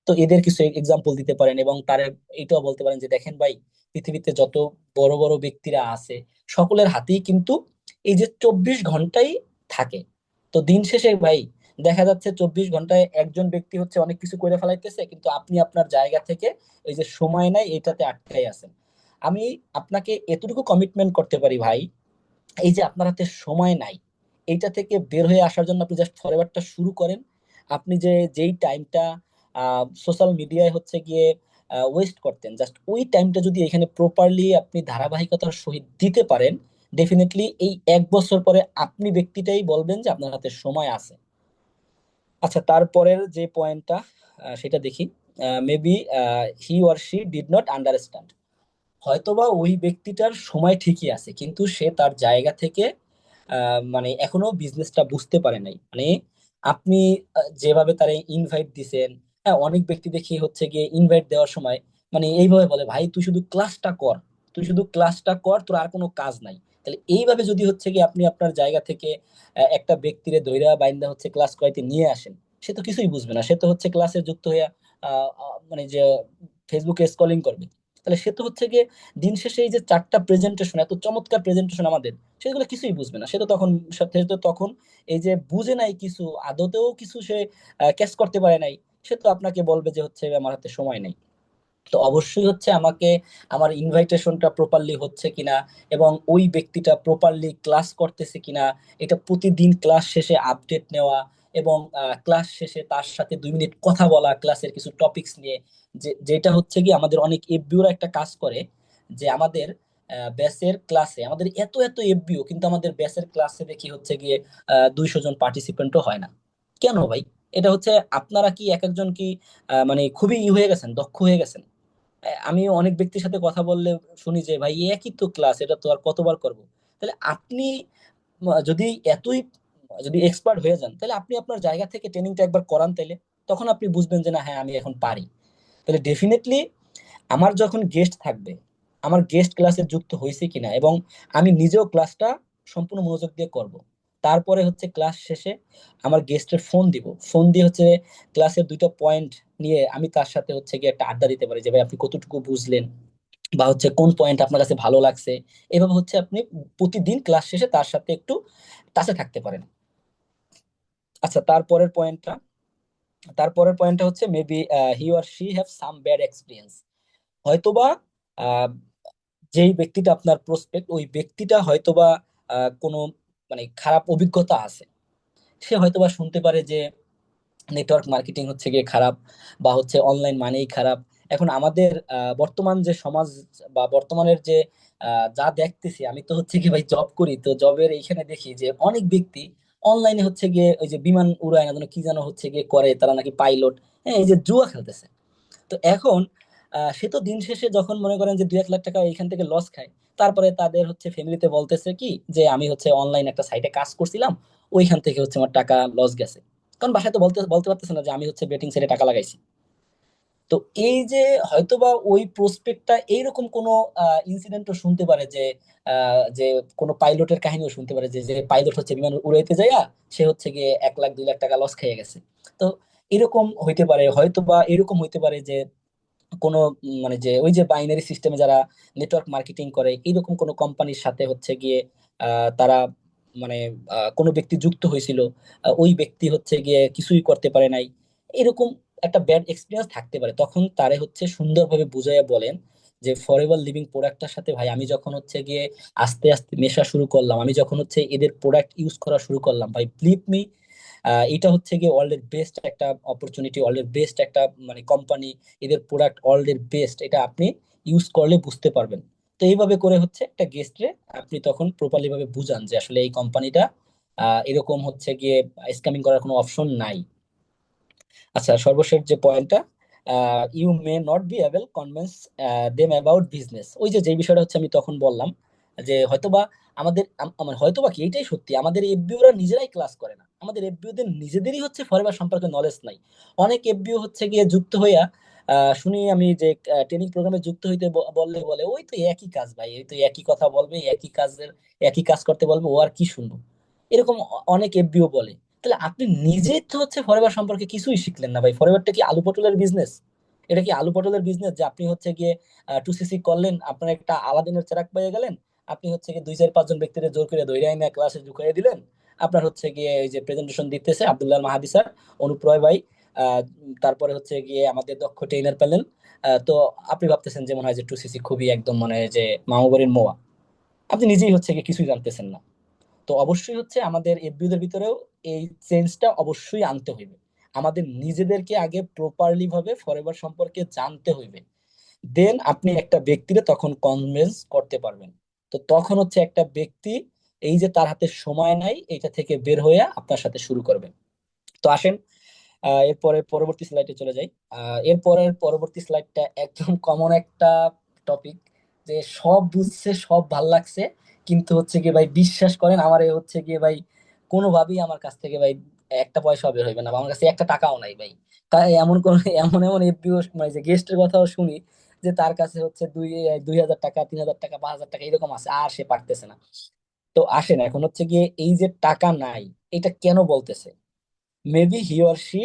তো এদের কিছু এক্সাম্পল দিতে পারেন এবং তার এইটাও বলতে পারেন যে দেখেন ভাই, পৃথিবীতে যত বড় বড় ব্যক্তিরা আছে, সকলের হাতেই কিন্তু এই যে 24 ঘন্টাই থাকে। তো দিন শেষে ভাই দেখা যাচ্ছে 24 ঘন্টায় একজন ব্যক্তি হচ্ছে অনেক কিছু করে ফেলাইতেছে, কিন্তু আপনি আপনার জায়গা থেকে এই যে সময় নাই এটাতে আটকাই আছেন। আমি আপনাকে এতটুকু কমিটমেন্ট করতে পারি ভাই, এই যে আপনার হাতে সময় নাই, এইটা থেকে বের হয়ে আসার জন্য আপনি জাস্ট ফরওয়ার্ডটা শুরু করেন। আপনি যে যেই টাইমটা সোশ্যাল মিডিয়ায় হচ্ছে গিয়ে ওয়েস্ট করতেন, জাস্ট ওই টাইমটা যদি এখানে প্রপারলি আপনি ধারাবাহিকতার সহিত দিতে পারেন, ডেফিনেটলি এই 1 বছর পরে আপনি ব্যক্তিটাই বলবেন যে আপনার হাতে সময় আছে। আচ্ছা, তারপরের যে পয়েন্টটা সেটা দেখি। Maybe he or she did not understand. হয়তোবা ওই ব্যক্তিটার সময় ঠিকই আছে, কিন্তু সে তার জায়গা থেকে মানে এখনো বিজনেসটা বুঝতে পারে নাই। মানে আপনি যেভাবে তারে ইনভাইট দিছেন, হ্যাঁ, অনেক ব্যক্তি দেখি হচ্ছে গিয়ে ইনভাইট দেওয়ার সময় মানে এইভাবে বলে, ভাই তুই শুধু ক্লাসটা কর, তুই শুধু ক্লাসটা কর, তোর আর কোনো কাজ নাই। তাহলে এইভাবে যদি হচ্ছে কি আপনি আপনার জায়গা থেকে একটা ব্যক্তিরে ধইরা বাইন্দা হচ্ছে ক্লাস করাইতে নিয়ে আসেন, সে তো কিছুই বুঝবে না। সে তো হচ্ছে ক্লাসে যুক্ত হইয়া মানে যে ফেসবুকে স্ক্রলিং করবে। তাহলে সে তো হচ্ছে গিয়ে দিন শেষে এই যে 4টা প্রেজেন্টেশন, এত চমৎকার প্রেজেন্টেশন আমাদের, সেগুলো কিছুই বুঝবে না। সে তো তখন এই যে বুঝে নাই কিছু, আদতেও কিছু সে ক্যাচ করতে পারে নাই, সে তো আপনাকে বলবে যে হচ্ছে আমার হাতে সময় নেই। তো অবশ্যই হচ্ছে আমাকে আমার ইনভাইটেশনটা প্রপারলি হচ্ছে কিনা এবং ওই ব্যক্তিটা প্রপারলি ক্লাস করতেছে কিনা, এটা প্রতিদিন ক্লাস শেষে আপডেট নেওয়া, এবং ক্লাস শেষে তার সাথে 2 মিনিট কথা বলা ক্লাসের কিছু টপিকস নিয়ে। যেটা হচ্ছে কি আমাদের অনেক এফবিওরা একটা কাজ করে, যে আমাদের ব্যাচের ক্লাসে আমাদের এত এত এফবিও, কিন্তু আমাদের ব্যাচের ক্লাসে দেখি হচ্ছে গিয়ে 200 জন পার্টিসিপেন্টও হয় না। কেন ভাই? এটা হচ্ছে আপনারা কি এক একজন কি মানে খুবই হয়ে গেছেন, দক্ষ হয়ে গেছেন? আমি অনেক ব্যক্তির সাথে কথা বললে শুনি যে ভাই একই তো ক্লাস, এটা তো আর কতবার করব। তাহলে আপনি যদি এতই যদি এক্সপার্ট হয়ে যান, তাহলে আপনি আপনার জায়গা থেকে ট্রেনিংটা একবার করান, তাইলে তখন আপনি বুঝবেন যে না, হ্যাঁ আমি এখন পারি। তাহলে ডেফিনেটলি আমার যখন গেস্ট থাকবে, আমার গেস্ট ক্লাসে যুক্ত হয়েছে কিনা, এবং আমি নিজেও ক্লাসটা সম্পূর্ণ মনোযোগ দিয়ে করব। তারপরে হচ্ছে ক্লাস শেষে আমার গেস্টের ফোন দিব, ফোন দিয়ে হচ্ছে ক্লাসের দুইটা পয়েন্ট নিয়ে আমি তার সাথে হচ্ছে গিয়ে একটা আড্ডা দিতে পারি যে ভাই আপনি কতটুকু বুঝলেন, বা হচ্ছে কোন পয়েন্ট আপনার কাছে ভালো লাগছে। এভাবে হচ্ছে আপনি প্রতিদিন ক্লাস শেষে তার সাথে একটু টাচে থাকতে পারেন। আচ্ছা, তারপরের পয়েন্টটা হচ্ছে maybe he or she have some bad experience. হয়তোবা আহ, যেই ব্যক্তিটা আপনার প্রসপেক্ট, ওই ব্যক্তিটা হয়তোবা কোনো মানে খারাপ অভিজ্ঞতা আছে। সে হয়তোবা শুনতে পারে যে নেটওয়ার্ক মার্কেটিং হচ্ছে গিয়ে খারাপ, বা হচ্ছে অনলাইন মানেই খারাপ। এখন আমাদের বর্তমান যে সমাজ, বা বর্তমানের যে যা দেখতেছি, আমি তো হচ্ছে কি ভাই জব করি, তো জবের এইখানে দেখি যে অনেক ব্যক্তি অনলাইনে হচ্ছে গিয়ে ওই যে বিমান উড়ায় না যেন কি যেন হচ্ছে গিয়ে করে, তারা নাকি পাইলট, হ্যাঁ এই যে জুয়া খেলতেছে। তো এখন সে তো দিন শেষে যখন মনে করেন যে 2-1 লাখ টাকা এখান থেকে লস খায়, তারপরে তাদের হচ্ছে ফ্যামিলিতে বলতেছে কি যে আমি হচ্ছে অনলাইন একটা সাইটে কাজ করছিলাম, ওইখান থেকে হচ্ছে আমার টাকা লস গেছে। কারণ বাসায় তো বলতে বলতে পারতেছে না যে আমি হচ্ছে বেটিং সাইটে টাকা লাগাইছি। তো এই যে হয়তোবা ওই প্রসপেক্টটা এইরকম কোনো ইনসিডেন্টও শুনতে পারে যে যে কোনো পাইলটের কাহিনীও শুনতে পারে যে যে পাইলট হচ্ছে বিমান উড়াইতে যাইয়া সে হচ্ছে গিয়ে 1 লাখ 2 লাখ টাকা লস খেয়ে গেছে। তো এরকম হইতে পারে, হয়তোবা এরকম হইতে পারে যে কোনো মানে যে ওই যে বাইনারি সিস্টেমে যারা নেটওয়ার্ক মার্কেটিং করে, এইরকম কোনো কোম্পানির সাথে হচ্ছে গিয়ে তারা মানে কোনো ব্যক্তি যুক্ত হয়েছিল, ওই ব্যক্তি হচ্ছে গিয়ে কিছুই করতে পারে নাই, এরকম একটা ব্যাড এক্সপিরিয়েন্স থাকতে পারে। তখন তারে হচ্ছে সুন্দরভাবে বুঝাইয়া বলেন যে ফরএভার লিভিং প্রোডাক্টটার সাথে ভাই আমি যখন হচ্ছে গিয়ে আস্তে আস্তে মেশা শুরু করলাম, আমি যখন হচ্ছে এদের প্রোডাক্ট ইউজ করা শুরু করলাম, ভাই বিলিভ মি, এটা হচ্ছে গিয়ে ওয়ার্ল্ডের বেস্ট একটা অপরচুনিটি, ওয়ার্ল্ডের বেস্ট একটা মানে কোম্পানি, এদের প্রোডাক্ট ওয়ার্ল্ডের বেস্ট, এটা আপনি ইউজ করলে বুঝতে পারবেন। তো এইভাবে করে হচ্ছে একটা গেস্টরে আপনি তখন প্রপারলি ভাবে বুঝান যে আসলে এই কোম্পানিটা এরকম হচ্ছে গিয়ে স্ক্যামিং করার কোনো অপশন নাই। আচ্ছা, সর্বশেষ যে পয়েন্টটা, you may not be able convince them about business, ওই যে যে বিষয়টা হচ্ছে আমি তখন বললাম যে হয়তোবা আমাদের আমার হয়তোবা কি এইটাই সত্যি, আমাদের এফবিওরা নিজেরাই ক্লাস করে না, আমাদের এফবিওদের নিজেদেরই হচ্ছে ফরএভার সম্পর্কে নলেজ নাই। অনেক এফবিও হচ্ছে গিয়ে যুক্ত হইয়া শুনি আমি যে ট্রেনিং প্রোগ্রামে যুক্ত হইতে বললে বলে ওই তো একই কাজ ভাই, ওই তো একই কথা বলবে, একই কাজ করতে বলবে, ও আর কি শুনবো, এরকম অনেক এফবিও বলে। তাহলে আপনি নিজেই তো হচ্ছে ফরএভার সম্পর্কে কিছুই শিখলেন না ভাই। ফরএভারটা কি আলু পটলের বিজনেস? এটা কি আলু পটলের বিজনেস যে আপনি হচ্ছে গিয়ে 2cc করলেন, আপনার একটা আলাদিনের চেরাক পেয়ে গেলেন, আপনি হচ্ছে গিয়ে 2-4-5 জন ব্যক্তিদের জোর করে ধরে এনে ক্লাসে ঢুকিয়ে দিলেন, আপনার হচ্ছে গিয়ে এই যে প্রেজেন্টেশন দিতেছে আব্দুল্লাহ মাহাদি স্যার, অনুপ্রয় ভাই, তারপরে হচ্ছে গিয়ে আমাদের দক্ষ ট্রেনার পেলেন, তো আপনি ভাবতেছেন যে মনে হয় যে 2cc খুবই একদম মানে যে মামুবাড়ির মোয়া, আপনি নিজেই হচ্ছে গিয়ে কিছুই জানতেছেন না। তো অবশ্যই হচ্ছে আমাদের এফবিওদের ভিতরেও এই চেঞ্জটা অবশ্যই আনতে হইবে। আমাদের নিজেদেরকে আগে প্রপারলি ভাবে ফরএভার সম্পর্কে জানতে হইবে, দেন আপনি একটা ব্যক্তিরে তখন কনভিন্স করতে পারবেন। তো তখন হচ্ছে একটা ব্যক্তি এই যে তার হাতে সময় নাই, এটা থেকে বের হয়ে আপনার সাথে শুরু করবে। তো আসেন এরপরে পরবর্তী স্লাইডে চলে যাই। এরপরের পরবর্তী স্লাইডটা একদম কমন একটা টপিক, যে সব বুঝছে, সব ভাল লাগছে, কিন্তু হচ্ছে গিয়ে ভাই বিশ্বাস করেন আমার এ হচ্ছে গিয়ে ভাই কোনোভাবেই আমার কাছ থেকে ভাই একটা পয়সা বের হইবে না, বা আমার কাছে একটা টাকাও নাই ভাই। তাই এমন কোন এমন এমন এফবিও মানে যে গেস্টের কথাও শুনি যে তার কাছে হচ্ছে 2,000 টাকা, 3,000 টাকা, 5,000 টাকা এরকম আছে, আর সে পারতেছে না। তো আসেন এখন হচ্ছে গিয়ে এই যে টাকা নাই, এটা কেন বলতেছে? Maybe he or she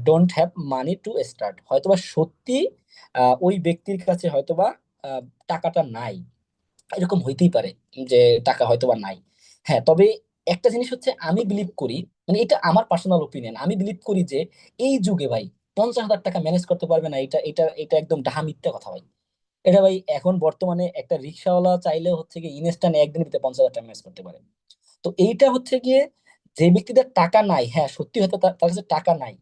don't have money to start, হয়তোবা সত্যি ওই ব্যক্তির কাছে হয়তোবা আহ, টাকাটা নাই, এরকম হইতেই পারে যে টাকা হয়তোবা নাই। হ্যাঁ, তবে একটা জিনিস হচ্ছে আমি বিলিভ করি, মানে এটা আমার পার্সোনাল ওপিনিয়ন, আমি বিলিভ করি যে এই যুগে ভাই 50,000 টাকা ম্যানেজ করতে পারবে না, এটা এটা এটা একদম ডাহা মিথ্যা কথা ভাই। এটা ভাই এখন বর্তমানে একটা রিক্সাওয়ালা চাইলে হচ্ছে গিয়ে ইনস্ট্যান্ট একদিনের ভিতরে 50,000 টাকা ম্যানেজ করতে পারে। তো এইটা হচ্ছে গিয়ে যে ব্যক্তিদের টাকা নাই, হ্যাঁ সত্যি হয়তো তার কাছে টাকা নাই,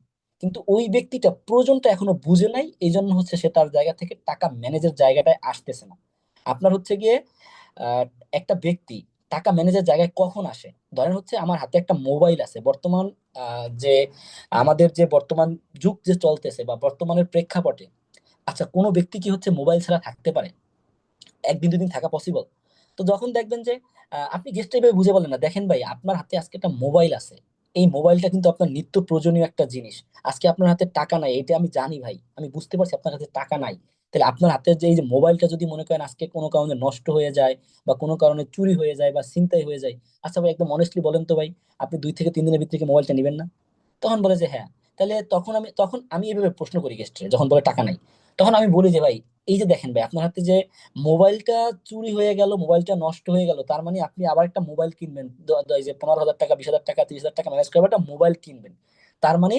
কিন্তু ওই ব্যক্তিটা প্রয়োজনটা এখনো বুঝে নাই, এই জন্য হচ্ছে সে তার জায়গা থেকে টাকা ম্যানেজের জায়গাটায় আসতেছে না। আপনার হচ্ছে গিয়ে আহ, একটা ব্যক্তি টাকা ম্যানেজের জায়গায় কখন আসে? ধরেন হচ্ছে আমার হাতে একটা মোবাইল আছে বর্তমান, যে আমাদের যে বর্তমান যুগ যে চলতেছে বা বর্তমানের প্রেক্ষাপটে, আচ্ছা কোনো ব্যক্তি কি হচ্ছে মোবাইল ছাড়া থাকতে পারে? 1 দিন 2 দিন থাকা পসিবল? তো যখন দেখবেন যে আপনি গেস্টটা এইভাবে বুঝে বলেন না, দেখেন ভাই আপনার হাতে আজকে একটা মোবাইল আছে, এই মোবাইলটা কিন্তু আপনার নিত্য প্রয়োজনীয় একটা জিনিস। আজকে আপনার হাতে টাকা নাই, এটা আমি জানি ভাই, আমি বুঝতে পারছি আপনার হাতে টাকা নাই। তাহলে আপনার হাতে যে এই যে মোবাইলটা যদি মনে করেন আজকে কোনো কারণে নষ্ট হয়ে যায়, বা কোনো কারণে চুরি হয়ে যায় বা ছিনতাই হয়ে যায়, আচ্ছা ভাই একদম অনেস্টলি বলেন তো ভাই, আপনি 2 থেকে 3 দিনের ভিতরে কি মোবাইলটা নেবেন না? তখন বলে যে হ্যাঁ। তাহলে তখন আমি এভাবে প্রশ্ন করি গেস্টে, যখন বলে টাকা নাই, তখন আমি বলি যে ভাই, এই যে দেখেন ভাই আপনার হাতে যে মোবাইলটা চুরি হয়ে গেল, মোবাইলটা নষ্ট হয়ে গেল, তার মানে আপনি আবার একটা মোবাইল কিনবেন, এই যে 15,000 টাকা, 20,000 টাকা, 30,000 টাকা ম্যানেজ করে একটা মোবাইল কিনবেন। তার মানে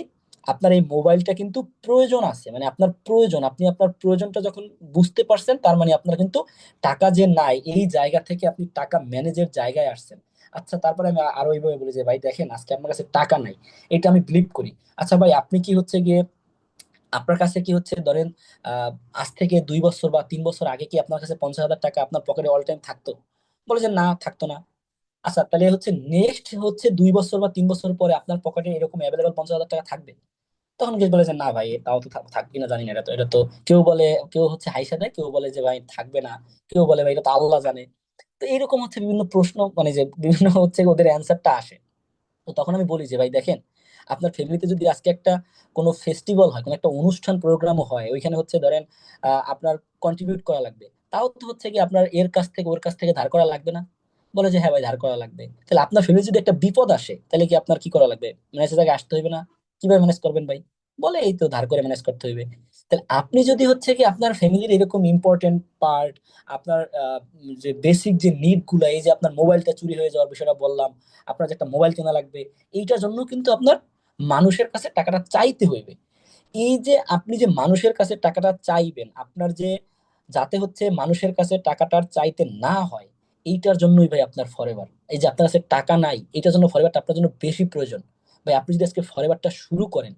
আপনার এই মোবাইলটা কিন্তু প্রয়োজন আছে, মানে আপনার প্রয়োজন, আপনি আপনার প্রয়োজনটা যখন বুঝতে পারছেন, তার মানে আপনার কিন্তু টাকা যে নাই, এই জায়গা থেকে আপনি টাকা ম্যানেজের জায়গায় আসছেন। আচ্ছা, তারপরে আমি আরো এইভাবে বলি যে ভাই দেখেন আজকে আপনার কাছে টাকা নাই, এটা আমি বিলিভ করি। আচ্ছা ভাই, আপনি কি হচ্ছে গিয়ে, আপনার কাছে কি হচ্ছে ধরেন আহ আজ থেকে 2 বছর বা 3 বছর আগে কি আপনার কাছে 50,000 টাকা আপনার পকেটে অল টাইম থাকতো? বলে যে না, থাকতো না। আচ্ছা, তাহলে হচ্ছে নেক্সট হচ্ছে 2 বছর বা 3 বছর পরে আপনার পকেটে এরকম অ্যাভেলেবল 50,000 টাকা থাকবে? তখন গেস বলে যে না ভাই, তাও তো থাকবে না জানি না, এটা তো কেউ বলে, কেউ হচ্ছে হাইসা দেয়, কেউ বলে যে ভাই থাকবে না, কেউ বলে ভাই এটা তো আল্লাহ জানে। তো এরকম হচ্ছে বিভিন্ন প্রশ্ন, মানে যে বিভিন্ন হচ্ছে ওদের অ্যান্সারটা আসে। তো তখন আমি বলি যে ভাই দেখেন, আপনার ফ্যামিলিতে যদি আজকে একটা কোনো ফেস্টিভ্যাল হয়, কোনো একটা অনুষ্ঠান প্রোগ্রামও হয়, ওইখানে হচ্ছে ধরেন আপনার কন্ট্রিবিউট করা লাগবে, তাও তো হচ্ছে কি আপনার এর কাছ থেকে ওর কাছ থেকে ধার করা লাগবে না? বলে যে হ্যাঁ ভাই, ধার করা লাগবে। তাহলে আপনার ফ্যামিলি যদি একটা বিপদ আসে, তাহলে কি আপনার কি করা লাগবে? ম্যানেজার থেকে আসতে হইবে না? কিভাবে ম্যানেজ করবেন ভাই? বলে এই তো ধার করে ম্যানেজ করতে হইবে। তাহলে আপনি যদি হচ্ছে কি আপনার ফ্যামিলির এরকম ইম্পর্টেন্ট পার্ট, আপনার যে বেসিক যে নিড গুলা, এই যে আপনার মোবাইলটা চুরি হয়ে যাওয়ার বিষয়টা বললাম, আপনার যে একটা মোবাইল কেনা লাগবে, এইটার জন্য কিন্তু আপনার মানুষের কাছে টাকাটা চাইতে হইবে। এই যে আপনি যে মানুষের কাছে টাকাটা চাইবেন, আপনার যে যাতে হচ্ছে মানুষের কাছে টাকাটার চাইতে না হয়, এইটার জন্যই ভাই আপনার ফরএভার। এই যে আপনার কাছে টাকা নাই, এইটার জন্য ফরএভারটা আপনার জন্য বেশি প্রয়োজন। ভাই আপনি যদি আজকে ফরএভারটা শুরু করেন,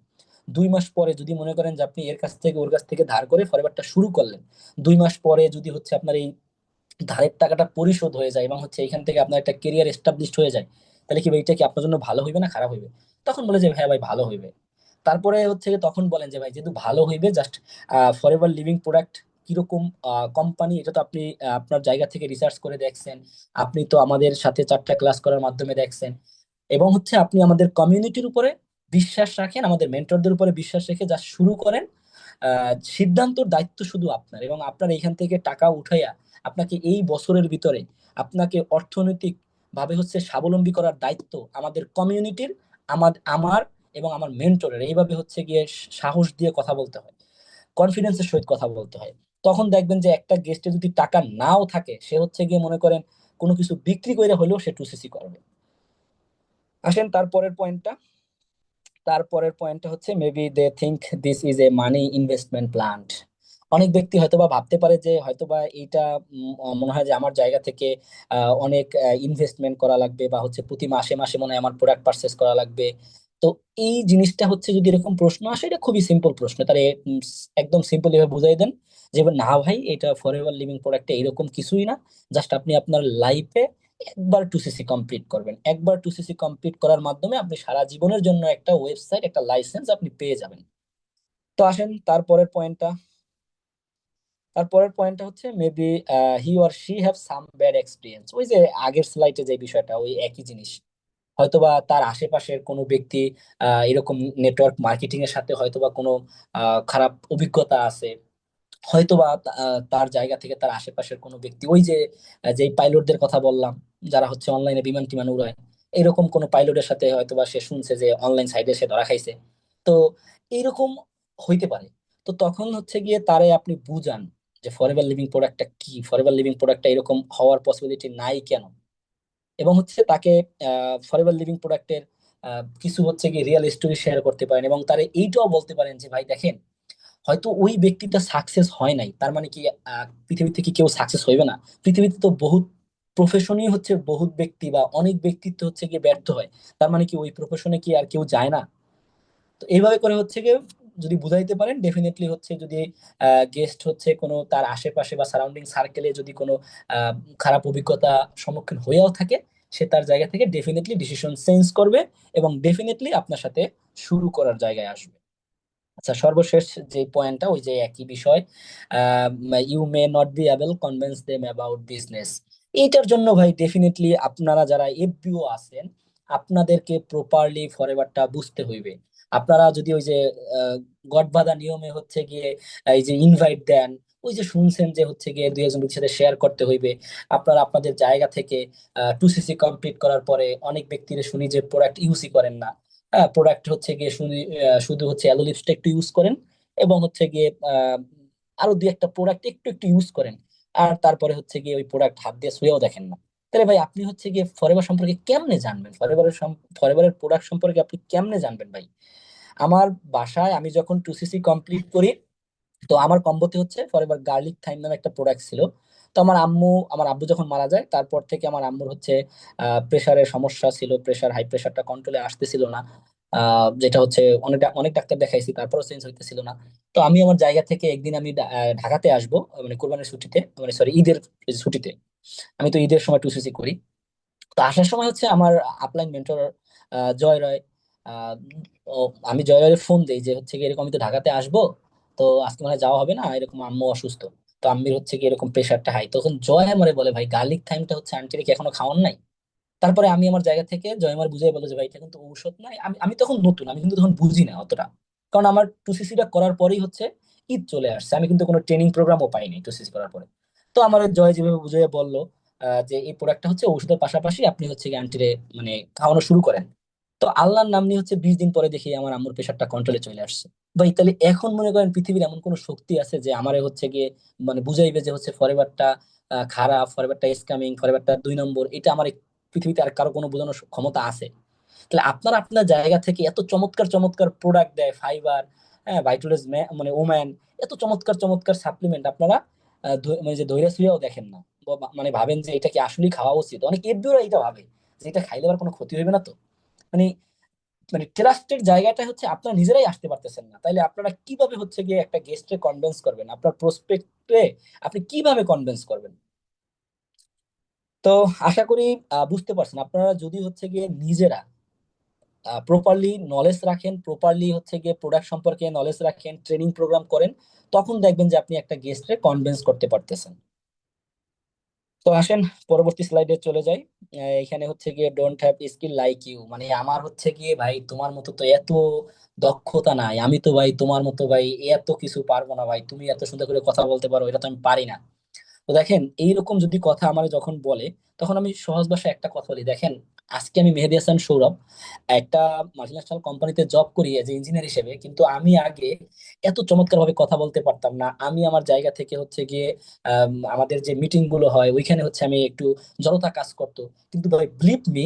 2 মাস পরে যদি মনে করেন যে আপনি এর কাছ থেকে ওর কাছ থেকে ধার করে ফরএভারটা শুরু করলেন, 2 মাস পরে যদি হচ্ছে আপনার এই ধারের টাকাটা পরিশোধ হয়ে যায় এবং হচ্ছে এখান থেকে আপনার একটা কেরিয়ার এস্টাবলিশড হয়ে যায়, তাহলে কি ভাই এটা কি আপনার জন্য ভালো হইবে না খারাপ হইবে? তখন বলে যে হ্যাঁ ভাই, ভালো হইবে। তারপরে হচ্ছে গিয়ে তখন বলেন যে ভাই যেহেতু ভালো হইবে, জাস্ট ফরএভার লিভিং প্রোডাক্ট কিরকম কোম্পানি, এটা তো আপনি আপনার জায়গা থেকে রিসার্চ করে দেখছেন, আপনি তো আমাদের সাথে 4টা ক্লাস করার মাধ্যমে দেখছেন, এবং হচ্ছে আপনি আমাদের কমিউনিটির উপরে বিশ্বাস রাখেন, আমাদের মেন্টরদের উপরে বিশ্বাস রেখে যা শুরু করেন। সিদ্ধান্তর দায়িত্ব শুধু আপনার, এবং আপনার এইখান থেকে টাকা উঠাইয়া আপনাকে এই বছরের ভিতরে আপনাকে অর্থনৈতিক ভাবে হচ্ছে স্বাবলম্বী করার দায়িত্ব আমাদের কমিউনিটির, আমার এবং আমার মেন্টরের। এইভাবে হচ্ছে গিয়ে সাহস দিয়ে কথা বলতে হয়, কনফিডেন্সের সহিত কথা বলতে হয়। তখন দেখবেন যে একটা গেস্টে যদি টাকা নাও থাকে, সে হচ্ছে গিয়ে মনে করেন কোনো কিছু বিক্রি করে হলেও সে টুসিসি করবে। আসেন তারপরের পয়েন্টটা হচ্ছে maybe they think this is a money investment plan. অনেক ব্যক্তি হয়তোবা ভাবতে পারে যে হয়তোবা এইটা মনে হয় যে আমার জায়গা থেকে অনেক ইনভেস্টমেন্ট করা লাগবে, বা হচ্ছে প্রতি মাসে মাসে মনে হয় আমার প্রোডাক্ট পারচেস করা লাগবে। তো এই জিনিসটা হচ্ছে যদি এরকম প্রশ্ন আসে, এটা খুবই সিম্পল প্রশ্ন, তাহলে একদম সিম্পল এভাবে বুঝাই দেন যে না ভাই, এটা ফরএভার লিভিং প্রোডাক্টে এরকম কিছুই না। জাস্ট আপনি আপনার লাইফে একবার টুসিসি কমপ্লিট করবেন, একবার টুসিসি কমপ্লিট করার মাধ্যমে আপনি সারা জীবনের জন্য একটা ওয়েবসাইট, একটা লাইসেন্স আপনি পেয়ে যাবেন। তো আসেন তারপরের পয়েন্টটা হচ্ছে maybe he or she have some bad experience. ওই যে আগের স্লাইডে যে বিষয়টা, ওই একই জিনিস। হয়তোবা তার আশেপাশের কোনো ব্যক্তি এরকম নেটওয়ার্ক মার্কেটিং এর সাথে হয়তোবা কোনো খারাপ অভিজ্ঞতা আছে, হয়তোবা তার জায়গা থেকে তার আশেপাশের কোনো ব্যক্তি, ওই যে যে পাইলটদের কথা বললাম, যারা হচ্ছে অনলাইনে বিমান টিমান উড়ায়, এরকম কোন পাইলটের সাথে হয়তোবা সে শুনছে যে অনলাইন সাইটে সে ধরা খাইছে। তো এইরকম হইতে পারে। তো তখন হচ্ছে গিয়ে তারে আপনি বুঝান যে ফরএভার লিভিং প্রোডাক্টটা কি, ফরএভার লিভিং প্রোডাক্টটা এরকম হওয়ার পসিবিলিটি নাই কেন, এবং হচ্ছে তাকে ফরএভার লিভিং প্রোডাক্টের কিছু হচ্ছে গিয়ে রিয়েল স্টোরি শেয়ার করতে পারেন, এবং তারে এইটাও বলতে পারেন যে ভাই দেখেন, হয়তো ওই ব্যক্তিটা সাকসেস হয় নাই, তার মানে কি পৃথিবীতে কি কেউ সাকসেস হইবে না? পৃথিবীতে তো বহুত প্রফেশনই হচ্ছে, বহুত ব্যক্তি বা অনেক ব্যক্তিত্ব হচ্ছে গিয়ে ব্যর্থ হয়, তার মানে কি ওই প্রফেশনে কি আর কেউ যায় না? তো এইভাবে করে হচ্ছে গিয়ে যদি বুঝাইতে পারেন, ডেফিনেটলি হচ্ছে যদি গেস্ট হচ্ছে কোনো তার আশেপাশে বা সারাউন্ডিং সার্কেলে যদি কোনো আহ, খারাপ অভিজ্ঞতা সম্মুখীন হয়েও থাকে, সে তার জায়গা থেকে ডেফিনেটলি ডিসিশন চেঞ্জ করবে, এবং ডেফিনেটলি আপনার সাথে শুরু করার জায়গায় আসবে। আচ্ছা, সর্বশেষ যে পয়েন্টটা, ওই যে একই বিষয়, you may not be able convince them about business. এইটার জন্য ভাই ডেফিনেটলি আপনারা যারা এফবিও আছেন, আপনাদেরকে প্রপারলি ফরএভারটা বুঝতে হইবে। আপনারা যদি ওই যে গডবাঁধা নিয়মে হচ্ছে গিয়ে এই যে ইনভাইট দেন, ওই যে শুনছেন যে হচ্ছে গিয়ে দুই একজন ব্যক্তির সাথে শেয়ার করতে হইবে, আপনারা আপনাদের জায়গা থেকে 2cc কমপ্লিট করার পরে অনেক ব্যক্তিরা শুনি যে প্রোডাক্ট ইউজই করেন না। প্রোডাক্ট হচ্ছে গিয়ে শুধু শুধু হচ্ছে অ্যালো লিপসটা একটু ইউজ করেন, এবং হচ্ছে গিয়ে আরো দুই একটা প্রোডাক্ট একটু একটু ইউজ করেন, আর তারপরে হচ্ছে গিয়ে ওই প্রোডাক্ট হাত দিয়ে ছুঁয়েও দেখেন না। তাহলে ভাই আপনি হচ্ছে গিয়ে ফরএভার সম্পর্কে কেমনে জানবেন? ফরএভারের প্রোডাক্ট সম্পর্কে আপনি কেমনে জানবেন ভাই? আমার বাসায় আমি যখন 2cc কমপ্লিট করি, তো আমার কম্বোতে হচ্ছে ফরএভার গার্লিক থাইম নামে একটা প্রোডাক্ট ছিল। তো আমার আব্বু যখন মারা যায়, তারপর থেকে আমার আম্মুর হচ্ছে প্রেসারের সমস্যা ছিল, হাই প্রেসারটা কন্ট্রোলে আসতেছিল না। যেটা হচ্ছে অনেক অনেক ডাক্তার দেখাইছি, তারপরও চেঞ্জ হইতেছিল না। তো আমি আমার জায়গা থেকে একদিন আমি ঢাকাতে আসবো, মানে কোরবানির ছুটিতে, মানে সরি ঈদের ছুটিতে। আমি তো ঈদের সময় 2cc করি। তো আসার সময় হচ্ছে আমার আপলাইন মেন্টর জয় রয়, আহ, ও, আমি জয় রয়ের ফোন দেই যে হচ্ছে কি এরকম আমি তো ঢাকাতে আসবো, তো আজকে মানে যাওয়া হবে না, এরকম আম্মু অসুস্থ, তো আম্মির হচ্ছে কি এরকম প্রেশারটা হাই। তখন জয় আমারে বলে, ভাই গার্লিক থাইমটা হচ্ছে আন্টির কি এখনো খাওয়ান নাই? তারপরে আমি আমার জায়গা থেকে জয় আমার বুঝিয়ে বলে যে ভাই এটা কিন্তু ঔষধ নাই। আমি আমি তখন নতুন, আমি কিন্তু তখন বুঝি না অতটা, কারণ আমার 2cc করার পরেই হচ্ছে ঈদ চলে আসছে, আমি কিন্তু কোনো ট্রেনিং প্রোগ্রামও পাইনি 2cc করার পরে। তো আমার জয় যেভাবে বুঝিয়ে বললো যে এই প্রোডাক্টটা হচ্ছে ওষুধের পাশাপাশি আপনি হচ্ছে আন্টিরে মানে খাওয়ানো শুরু করেন। তো আল্লাহর নাম নিয়ে হচ্ছে 20 দিন পরে দেখি আমার আম্মুর প্রেশারটা কন্ট্রোলে চলে আসছে। ভাই তাহলে এখন মনে করেন পৃথিবীর এমন কোন শক্তি আছে যে আমারে হচ্ছে গিয়ে মানে বুঝাইবে যে হচ্ছে ফরএভারটা খারাপ, ফরএভারটা স্ক্যামিং, ফরএভারটা 2 নম্বর, এটা আমার এই পৃথিবীতে আর কারো কোনো বোঝানোর ক্ষমতা আছে? তাহলে আপনারা আপনার জায়গা থেকে এত চমৎকার চমৎকার প্রোডাক্ট দেয় ফাইবার, হ্যাঁ ভাইটালেজ, মানে ওম্যান, এত চমৎকার চমৎকার সাপ্লিমেন্ট আপনারা মানে যে ধৈর্য শুয়েও দেখেন না, মানে ভাবেন যে এটা কি আসলেই খাওয়া উচিত। অনেক এফবিওরা এটা ভাবে যে এটা খাইলে আবার কোনো ক্ষতি হইবে না তো। মানে মানে ট্রাস্টের জায়গাটা হচ্ছে আপনারা নিজেরাই আসতে পারতেছেন না, তাইলে আপনারা কিভাবে হচ্ছে গিয়ে একটা গেস্টে কনভিন্স করবেন? আপনার প্রসপেক্টে আপনি কিভাবে কনভিন্স করবেন? তো আশা করি বুঝতে পারছেন। আপনারা যদি হচ্ছে গিয়ে নিজেরা প্রপারলি নলেজ রাখেন, প্রপারলি হচ্ছে গিয়ে প্রোডাক্ট সম্পর্কে নলেজ রাখেন, ট্রেনিং প্রোগ্রাম করেন, তখন দেখবেন যে আপনি একটা গেস্টরে কনভিন্স করতে পারতেছেন। তো আসেন পরবর্তী স্লাইডে চলে যাই। এখানে হচ্ছে গিয়ে don't have skill like you, মানে আমার হচ্ছে গিয়ে ভাই তোমার মতো তো এত দক্ষতা নাই, আমি তো ভাই তোমার মতো ভাই এত কিছু পারবো না ভাই, তুমি এত সুন্দর করে কথা বলতে পারো, এটা তো আমি পারি না। তো দেখেন এইরকম যদি কথা আমার যখন বলে, তখন আমি সহজ ভাষায় একটা কথা বলি, দেখেন আজকে আমি মেহেদী হাসান সৌরভ একটা মাল্টিন্যাশনাল কোম্পানিতে জব করি এজ ইঞ্জিনিয়ার হিসেবে, কিন্তু আমি আগে এত চমৎকার ভাবে কথা বলতে পারতাম না। আমি আমার জায়গা থেকে হচ্ছে গিয়ে আমাদের যে মিটিং গুলো হয় ওইখানে হচ্ছে আমি একটু জড়তা কাজ করতো। কিন্তু ভাই বিলিভ মি,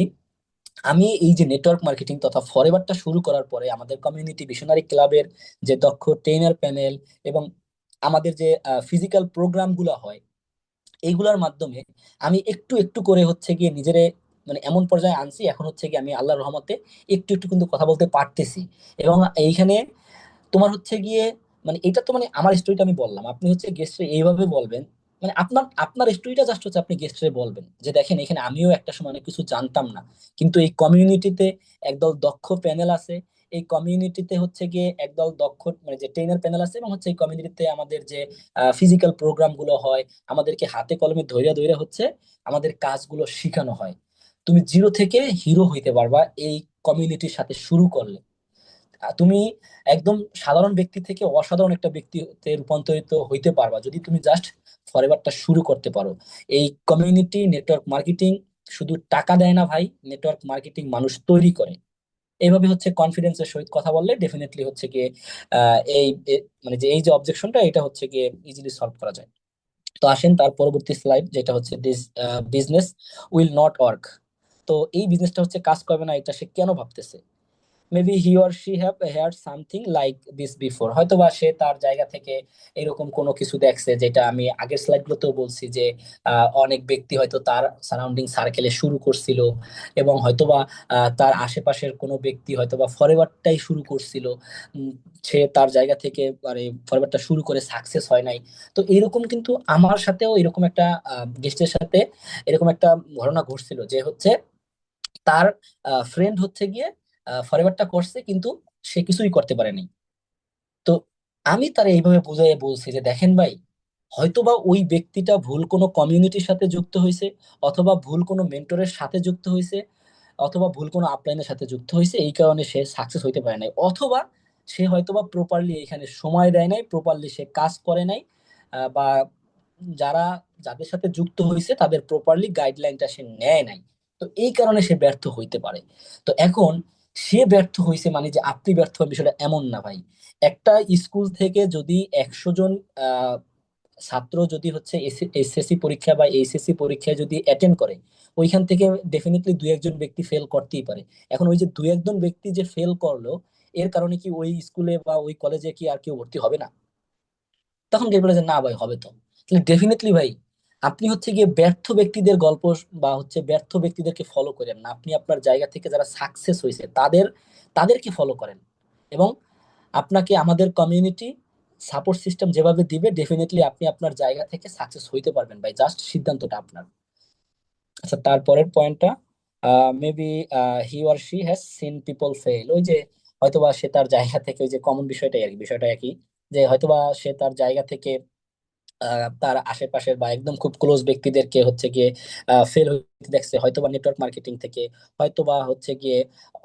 আমি এই যে নেটওয়ার্ক মার্কেটিং তথা ফরএভারটা শুরু করার পরে আমাদের কমিউনিটি ভিশনারি ক্লাবের যে দক্ষ ট্রেনার প্যানেল, এবং আমাদের যে ফিজিক্যাল প্রোগ্রাম গুলো হয়, এইগুলোর মাধ্যমে আমি একটু একটু করে হচ্ছে গিয়ে নিজেরে মানে এমন পর্যায়ে আনছি, এখন হচ্ছে গিয়ে আমি আল্লাহর রহমতে একটু একটু কিন্তু কথা বলতে পারতেছি। এবং এইখানে তোমার হচ্ছে গিয়ে মানে এটা তো মানে আমার স্টোরিটা আমি বললাম, আপনি হচ্ছে গেস্টে এইভাবে বলবেন, মানে আপনার আপনার স্টোরিটা জাস্ট হচ্ছে আপনি গেস্টে বলবেন যে দেখেন এখানে আমিও একটা সময় অনেক কিছু জানতাম না, কিন্তু এই কমিউনিটিতে একদল দক্ষ প্যানেল আছে, এই কমিউনিটিতে হচ্ছে গিয়ে একদল দক্ষ মানে যে ট্রেনার প্যানেল আছে, এবং হচ্ছে এই কমিউনিটিতে আমাদের যে ফিজিক্যাল প্রোগ্রাম গুলো হয়, আমাদেরকে হাতে কলমে ধৈর্য ধৈর্য হচ্ছে আমাদের কাজগুলো শেখানো হয়। তুমি জিরো থেকে হিরো হইতে পারবা এই কমিউনিটির সাথে শুরু করলে। তুমি একদম সাধারণ ব্যক্তি থেকে অসাধারণ একটা ব্যক্তিতে রূপান্তরিত হইতে পারবা যদি তুমি জাস্ট ফরএভারটা শুরু করতে পারো। এই কমিউনিটি নেটওয়ার্ক মার্কেটিং শুধু টাকা দেয় না ভাই, নেটওয়ার্ক মার্কেটিং মানুষ তৈরি করে। এইভাবে হচ্ছে কনফিডেন্সের সহিত কথা বললে ডেফিনেটলি হচ্ছে গিয়ে মানে যে এই যে অবজেকশনটা এটা হচ্ছে গিয়ে ইজিলি সলভ করা যায়। তো আসেন তার পরবর্তী স্লাইড, যেটা হচ্ছে this business will not work. তো এই বিজনেসটা হচ্ছে কাজ করবে না, এটা সে কেন ভাবতেছে? Maybe he or she have heard something like this before, হয়তো বা সে তার জায়গা থেকে এরকম কোনো কিছু দেখছে, যেটা আমি আগের স্লাইড গুলোতেও বলছি যে অনেক ব্যক্তি হয়তো তার সারাউন্ডিং সার্কেলে শুরু করছিল, এবং হয়তোবা তার আশেপাশের কোনো ব্যক্তি হয়তোবা ফরএভারটাই শুরু করছিল। উম, সে তার জায়গা থেকে মানে ফরএভারটা শুরু করে সাকসেস হয় নাই। তো এরকম কিন্তু আমার সাথেও এরকম একটা গেস্টের সাথে এরকম একটা ঘটনা ঘটছিল, যে হচ্ছে তার ফ্রেন্ড হচ্ছে গিয়ে ফরএভারটা করছে, কিন্তু সে কিছুই করতে পারেনি। তো আমি তার এইভাবে বুঝাই বলছি যে দেখেন ভাই, হয়তোবা ওই ব্যক্তিটা ভুল কোনো কমিউনিটির সাথে যুক্ত হয়েছে, অথবা ভুল কোনো মেন্টরের সাথে যুক্ত হয়েছে, অথবা ভুল কোনো আপলাইনের সাথে যুক্ত হয়েছে, এই কারণে সে সাকসেস হইতে পারে নাই। অথবা সে হয়তোবা প্রপারলি এখানে সময় দেয় নাই, প্রপারলি সে কাজ করে নাই, বা যারা যাদের সাথে যুক্ত হয়েছে তাদের প্রপারলি গাইডলাইনটা সে নেয় নাই। তো এই কারণে সে ব্যর্থ হইতে পারে। তো এখন সে ব্যর্থ হয়েছে মানে যে আপনি ব্যর্থ হন, বিষয়টা এমন না ভাই। একটা স্কুল থেকে যদি 100 জন আহ ছাত্র যদি হচ্ছে এসএসসি পরীক্ষা বা এইচএসসি পরীক্ষায় যদি অ্যাটেন্ড করে, ওইখান থেকে ডেফিনেটলি দুই একজন ব্যক্তি ফেল করতেই পারে। এখন ওই যে দুই একজন ব্যক্তি যে ফেল করলো, এর কারণে কি ওই স্কুলে বা ওই কলেজে কি আর কেউ ভর্তি হবে না? তখন গিয়ে বলে যে না ভাই, হবে তো। তাহলে ডেফিনেটলি ভাই, আপনি হচ্ছে গিয়ে ব্যর্থ ব্যক্তিদের গল্প বা হচ্ছে ব্যর্থ ব্যক্তিদেরকে ফলো করেন না, আপনি আপনার জায়গা থেকে যারা সাকসেস হয়েছে তাদেরকে ফলো করেন। এবং আপনাকে আমাদের কমিউনিটি সাপোর্ট সিস্টেম যেভাবে দিবে, ডেফিনেটলি আপনি আপনার জায়গা থেকে সাকসেস হইতে পারবেন ভাই, জাস্ট সিদ্ধান্তটা আপনার। আচ্ছা, তারপরের পয়েন্টটা, maybe he or she has seen people fail. ওই যে হয়তোবা সে তার জায়গা থেকে, ওই যে কমন বিষয়টাই আর কি, বিষয়টা একই, যে হয়তোবা সে তার জায়গা থেকে তার আশেপাশের বা একদম খুব ক্লোজ ব্যক্তিদেরকে হচ্ছে গিয়ে ফেল হইতে দেখছে, হয়তোবা নেটওয়ার্ক মার্কেটিং থেকে, হয়তোবা হচ্ছে গিয়ে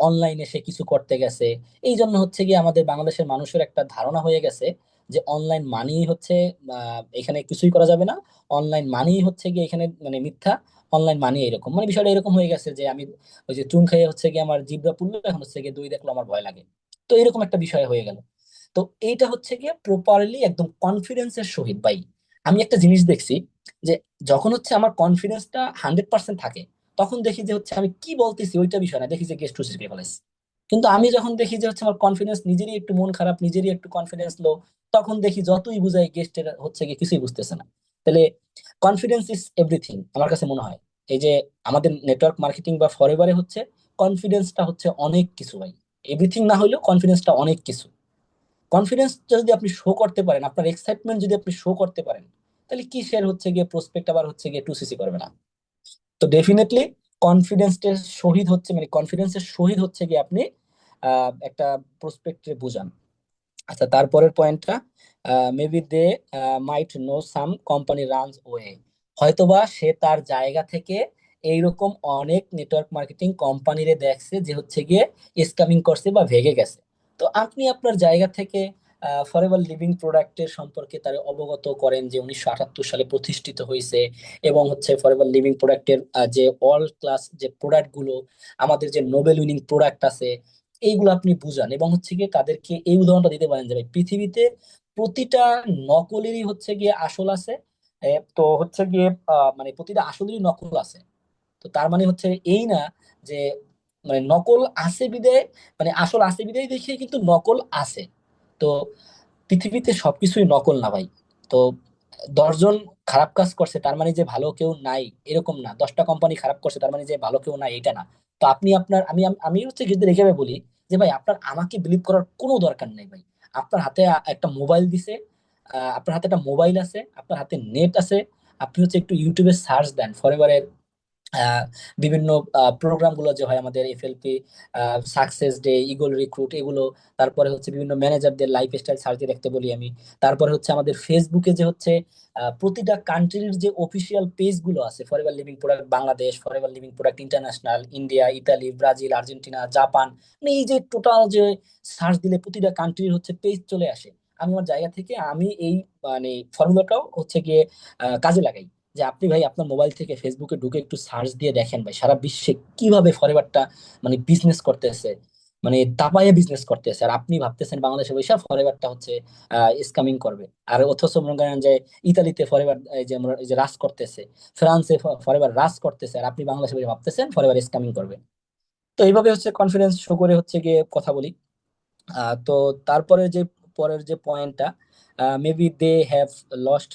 অনলাইনে সে কিছু করতে গেছে। এই জন্য হচ্ছে গিয়ে আমাদের বাংলাদেশের মানুষের একটা ধারণা হয়ে গেছে যে অনলাইন মানি হচ্ছে, এখানে কিছুই করা যাবে না, অনলাইন মানি হচ্ছে গিয়ে এখানে মানে মিথ্যা, অনলাইন মানি এরকম, মানে বিষয়টা এরকম হয়ে গেছে যে আমি ওই যে চুন খাইয়ে হচ্ছে গিয়ে আমার জিভটা পুড়লো, এখন হচ্ছে গিয়ে দই দেখলো আমার ভয় লাগে। তো এরকম একটা বিষয় হয়ে গেল। তো এইটা হচ্ছে গিয়ে প্রপারলি একদম কনফিডেন্সের সহিত ভাই, আমি একটা জিনিস দেখছি যে যখন হচ্ছে আমার কনফিডেন্সটা 100% থাকে, তখন দেখি যে হচ্ছে আমি কি বলতেছি ওইটা বিষয় না, দেখি যে গেস্ট টু শিখে ফেলাইছি। কিন্তু আমি যখন দেখি যে হচ্ছে আমার কনফিডেন্স, নিজেরই একটু মন খারাপ, নিজেরই একটু কনফিডেন্স লো, তখন দেখি যতই বুঝাই গেস্টের হচ্ছে গিয়ে কিছুই বুঝতেছে না। তাহলে কনফিডেন্স ইজ এভরিথিং আমার কাছে মনে হয়। এই যে আমাদের নেটওয়ার্ক মার্কেটিং বা ফরএভারে হচ্ছে কনফিডেন্সটা হচ্ছে অনেক কিছু ভাই। এভরিথিং না হলেও কনফিডেন্সটা অনেক কিছু। কনফিডেন্স যদি আপনি শো করতে পারেন, আপনার এক্সাইটমেন্ট যদি আপনি শো করতে পারেন, তাহলে কি শেয়ার হচ্ছে গিয়ে প্রসপেক্ট আবার হচ্ছে গিয়ে টু সিসি করবে না? তো ডেফিনেটলি কনফিডেন্সের শহীদ হচ্ছে, মানে কনফিডেন্সের শহীদ হচ্ছে গিয়ে আপনি একটা প্রসপেক্টে বুঝান। আচ্ছা, তারপরের পয়েন্টটা, maybe they might know some company runs way. হয়তোবা সে তার জায়গা থেকে এইরকম অনেক নেটওয়ার্ক মার্কেটিং কোম্পানিরে দেখছে যে হচ্ছে গিয়ে স্ক্যামিং করছে বা ভেগে গেছে। তো আপনি আপনার জায়গা থেকে ফরএভার লিভিং প্রোডাক্টের সম্পর্কে তার অবগত করেন যে 1978 সালে প্রতিষ্ঠিত হয়েছে, এবং হচ্ছে ফরএভার লিভিং প্রোডাক্টের যে অল ক্লাস যে প্রোডাক্ট গুলো, আমাদের যে নোবেল উইনিং প্রোডাক্ট আছে, এইগুলো আপনি বুঝান। এবং হচ্ছে গিয়ে তাদেরকে এই উদাহরণটা দিতে পারেন যে ভাই, পৃথিবীতে প্রতিটা নকলেরই হচ্ছে গিয়ে আসল আছে। তো হচ্ছে গিয়ে মানে প্রতিটা আসলেরই নকল আছে। তো তার মানে হচ্ছে এই না যে মানে নকল আছে বিদায়, মানে আসল আছে বিদায় দেখে কিন্তু নকল আছে। তো পৃথিবীতে সবকিছুই নকল না ভাই। তো 10 জন খারাপ কাজ করছে তার মানে যে ভালো কেউ নাই এরকম না, 10টা কোম্পানি খারাপ করছে তার মানে যে ভালো কেউ নাই এটা না। তো আপনি আপনার, আমি হচ্ছে কিন্তু রেখে বলি যে ভাই, আপনার আমাকে বিলিভ করার কোনো দরকার নেই ভাই। আপনার হাতে একটা মোবাইল দিছে, আপনার হাতে একটা মোবাইল আছে, আপনার হাতে নেট আছে, আপনি হচ্ছে একটু ইউটিউবে সার্চ দেন ফরএভারের আহ, বিভিন্ন প্রোগ্রাম গুলো যে হয় আমাদের, FLP, success day, eagle recruit, এগুলো। তারপরে হচ্ছে বিভিন্ন ম্যানেজারদের লাইফ স্টাইল সার্চ দিয়ে দেখতে বলি আমি। তারপরে হচ্ছে আমাদের ফেসবুকে যে হচ্ছে প্রতিটা কান্ট্রির যে অফিসিয়াল পেজ গুলো আছে, forever Living product Bangladesh, forever Living product international, India, Italy, Brazil, Argentina, Japan, মানে এই যে টোটাল যে সার্চ দিলে প্রতিটা কান্ট্রির হচ্ছে পেজ চলে আসে। আমি আমার জায়গা থেকে আমি এই মানে ফর্মুলাটাও হচ্ছে গিয়ে কাজে লাগাই, যে আপনি ভাই আপনার মোবাইল থেকে ফেসবুকে ঢুকে একটু সার্চ দিয়ে দেখেন ভাই, সারা বিশ্বে কিভাবে ফরএভারটা মানে বিজনেস করতেছে, মানে দাপায়ে বিজনেস করতেছে। আর আপনি ভাবতেছেন বাংলাদেশে বৈশা ফরএভারটা হচ্ছে স্কামিং করবে। আর অথচ মনে করেন যে ইতালিতে ফরএভার এই যে রাজ করতেছে, ফ্রান্সে ফরএভার রাজ করতেছে, আর আপনি বাংলাদেশে বসে ভাবতেছেন ফরএভার স্কামিং করবে। তো এইভাবে হচ্ছে কনফিডেন্স শো করে হচ্ছে গিয়ে কথা বলি। তো তারপরে যে পরের যে পয়েন্টটা, maybe they have lost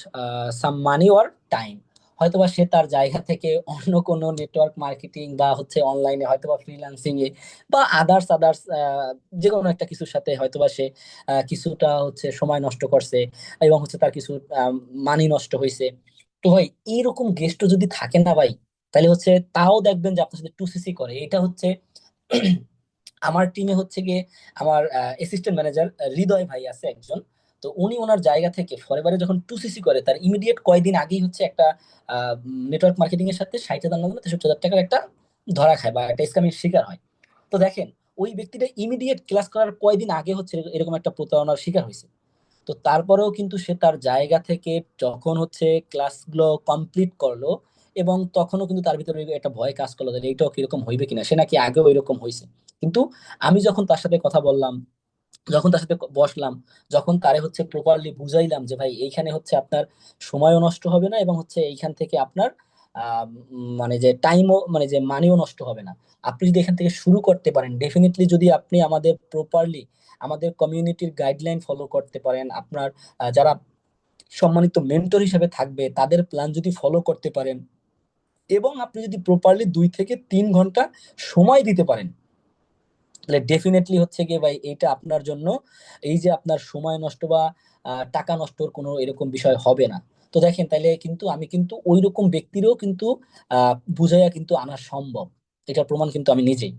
some money or time. হয়তোবা সে তার জায়গা থেকে অন্য কোনো নেটওয়ার্ক মার্কেটিং বা হচ্ছে অনলাইনে হয়তোবা ফ্রিল্যান্সিং এ বা আদার্স আদার্স যে কোনো একটা কিছুর সাথে হয়তোবা সে কিছুটা হচ্ছে সময় নষ্ট করছে, এবং হচ্ছে তার কিছু মানি নষ্ট হয়েছে। তো ভাই, এইরকম গেস্টও যদি থাকে না ভাই, তাহলে হচ্ছে তাও দেখবেন যে আপনার সাথে টু সিসি করে। এটা হচ্ছে আমার টিমে হচ্ছে গিয়ে আমার অ্যাসিস্ট্যান্ট ম্যানেজার হৃদয় ভাই আছে একজন। তো উনি ওনার জায়গা থেকে ফরএভারে যখন 2cc করে, তার ইমিডিয়েট কয়দিন আগেই হচ্ছে একটা নেটওয়ার্ক মার্কেটিং এর সাথে 60,000 না 63,000 টাকার একটা ধরা খায় বা একটা স্ক্যামের শিকার হয়। তো দেখেন, ওই ব্যক্তিটা ইমিডিয়েট ক্লাস করার কয়দিন আগে হচ্ছে এরকম একটা প্রতারণার শিকার হয়েছে। তো তারপরেও কিন্তু সে তার জায়গা থেকে যখন হচ্ছে ক্লাসগুলো কমপ্লিট করলো, এবং তখনও কিন্তু তার ভিতরে একটা ভয় কাজ করলো যে এইটাও কিরকম হইবে কিনা, সে নাকি আগেও এরকম হয়েছে। কিন্তু আমি যখন তার সাথে কথা বললাম, যখন তার সাথে বসলাম, যখন তারে হচ্ছে প্রপারলি বুঝাইলাম যে ভাই এইখানে হচ্ছে আপনার সময়ও নষ্ট হবে না, এবং হচ্ছে এইখান থেকে আপনার মানে যে টাইমও, মানে যে মানিও নষ্ট হবে না। আপনি যদি এখান থেকে শুরু করতে পারেন, ডেফিনেটলি যদি আপনি আমাদের প্রপারলি আমাদের কমিউনিটির গাইডলাইন ফলো করতে পারেন, আপনার যারা সম্মানিত মেন্টর হিসেবে থাকবে তাদের প্ল্যান যদি ফলো করতে পারেন, এবং আপনি যদি প্রপারলি 2 থেকে 3 ঘন্টা সময় দিতে পারেন, তাহলে ডেফিনেটলি হচ্ছে গিয়ে ভাই এইটা আপনার জন্য, এই যে আপনার সময় নষ্ট বা টাকা নষ্টর কোনো এরকম বিষয় হবে না। তো দেখেন, তাইলে কিন্তু আমি কিন্তু ওই রকম ব্যক্তিরও কিন্তু বুঝাইয়া কিন্তু আনা সম্ভব, এটার প্রমাণ কিন্তু আমি নিজেই।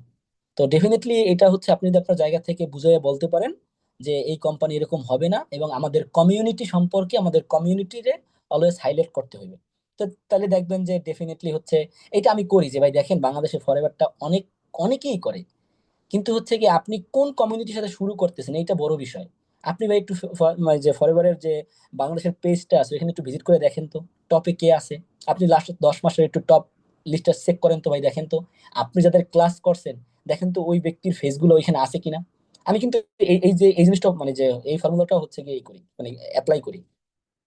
তো ডেফিনেটলি এটা হচ্ছে আপনি যদি আপনার জায়গা থেকে বুঝিয়ে বলতে পারেন যে এই কোম্পানি এরকম হবে না, এবং আমাদের কমিউনিটি সম্পর্কে, আমাদের কমিউনিটিরে অলওয়েজ হাইলাইট করতে হবে। তো তাহলে দেখবেন যে ডেফিনেটলি হচ্ছে, এটা আমি করি যে ভাই দেখেন, বাংলাদেশে ফরএভারটা অনেকেই করে, কিন্তু হচ্ছে কি আপনি কোন কমিউনিটির সাথে শুরু করতেছেন এইটা বড় বিষয়। আপনি ভাই একটু মানে যে ফরএভারের যে বাংলাদেশের পেজটা আছে এখানে একটু ভিজিট করে দেখেন তো, টপে কে আছে। আপনি লাস্ট 10 মাসের একটু টপ লিস্টটা চেক করেন তো ভাই, দেখেন তো আপনি যাদের ক্লাস করছেন, দেখেন তো ওই ব্যক্তির ফেসগুলো ওইখানে আছে কিনা। আমি কিন্তু এই যে এই জিনিসটা, মানে যে এই ফর্মুলাটা হচ্ছে কি এই করি, মানে অ্যাপ্লাই করি।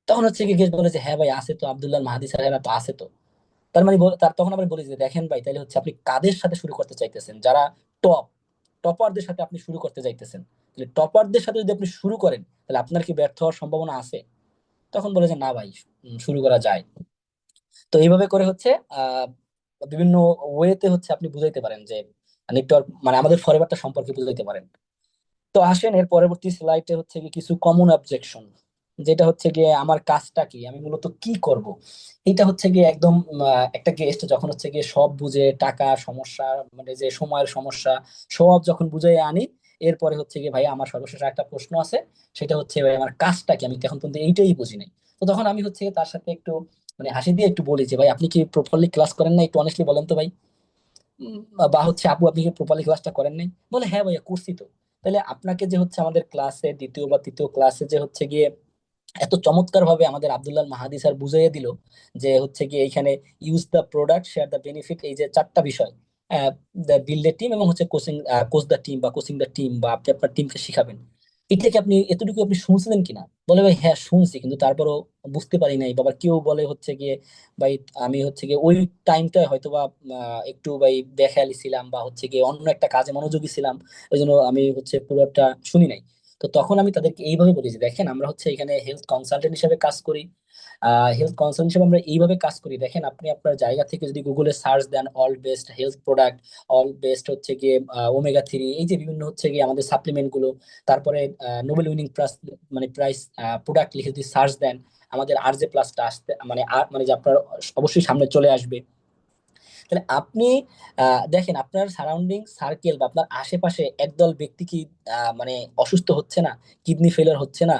তখন হচ্ছে কি গেস বলে যে হ্যাঁ ভাই আছে তো, আব্দুল্লাহ মাহাদি স্যারেরা তো আছে তো। তার মানে তার তখন আবার বলি যে দেখেন ভাই, তাহলে হচ্ছে আপনি কাদের সাথে শুরু করতে চাইতেছেন, যারা টপ, টপারদের সাথে আপনি শুরু করতে চাইতেছেন। তাহলে টপারদের সাথে যদি আপনি শুরু করেন, তাহলে আপনার কি ব্যর্থ হওয়ার সম্ভাবনা আছে? তখন বলে যে না ভাই, শুরু করা যায়। তো এইভাবে করে হচ্ছে আহ বিভিন্ন ওয়েতে হচ্ছে আপনি বুঝাইতে পারেন যে নেটওয়ার্ক, মানে আমাদের ফরএভারটা সম্পর্কে বুঝাইতে পারেন। তো আসেন এর পরবর্তী স্লাইডে হচ্ছে কি কিছু কমন অবজেকশন, যেটা হচ্ছে গিয়ে আমার কাজটা কি, আমি মূলত কি করব। এটা হচ্ছে গিয়ে একদম একটা গেস্ট যখন হচ্ছে গিয়ে সব বুঝে, টাকা সমস্যা, মানে যে সময়ের সমস্যা সব যখন বুঝে আনি, এরপরে হচ্ছে গিয়ে ভাই আমার সর্বশেষ একটা প্রশ্ন আছে, সেটা হচ্ছে ভাই আমার কাজটা কি, আমি তো এখন পর্যন্ত এইটাই বুঝি নাই। তো তখন আমি হচ্ছে গিয়ে তার সাথে একটু মানে হাসি দিয়ে একটু বলি যে ভাই আপনি কি প্রপারলি ক্লাস করেন না, একটু অনেস্টলি বলেন তো ভাই। বা হচ্ছে আপু আপনি কি প্রপারলি ক্লাসটা করেন নাই, বলে হ্যাঁ ভাইয়া করছি তো। তাহলে আপনাকে যে হচ্ছে আমাদের ক্লাসে দ্বিতীয় বা তৃতীয় ক্লাসে যে হচ্ছে গিয়ে এত চমৎকার ভাবে আমাদের আব্দুল্লাহ মাহাদি স্যার বুঝাইয়া দিল যে হচ্ছে গিয়ে এইখানে use the product, share the benefit, এই যে 4টা বিষয়, বিল্ড দ্য টিম, এবং হচ্ছে কোচ দ্য টিম বা কোচিং দ্য টিম, বা আপনি আপনার টিমকে শিখাবেন। এটা কি আপনি এতটুকু আপনি শুনছিলেন কিনা? বলে ভাই হ্যাঁ শুনছি, কিন্তু তারপরও বুঝতে পারি নাই বাবা। কেউ বলে হচ্ছে গিয়ে ভাই আমি হচ্ছে গিয়ে ওই টাইমটায় হয়তো বা একটু ভাই বেখেয়ালি ছিলাম, বা হচ্ছে গিয়ে অন্য একটা কাজে মনোযোগী ছিলাম, ওই জন্য আমি হচ্ছে পুরোটা শুনি নাই। তো তখন আমি তাদেরকে এইভাবে বলি যে দেখেন, আমরা হচ্ছে এখানে হেলথ কনসালটেন্ট হিসেবে কাজ করি। হেলথ কনসালটেন্ট হিসেবে আমরা এইভাবে কাজ করি, দেখেন আপনি আপনার জায়গা থেকে যদি গুগলে সার্চ দেন all best health product, all best হচ্ছে গিয়ে ওমেগা 3, এই যে বিভিন্ন হচ্ছে গিয়ে আমাদের সাপ্লিমেন্ট গুলো, তারপরে নোবেল উইনিং প্রাইস, মানে প্রাইস প্রোডাক্ট লিখে যদি সার্চ দেন, আমাদের আর যে প্লাসটা আসতে মানে মানে যে আপনার অবশ্যই সামনে চলে আসবে। তাহলে আপনি দেখেন আপনার সারাউন্ডিং সার্কেল বা আপনার আশেপাশে একদল ব্যক্তি কি মানে অসুস্থ হচ্ছে না, কিডনি ফেলিয়ার হচ্ছে না,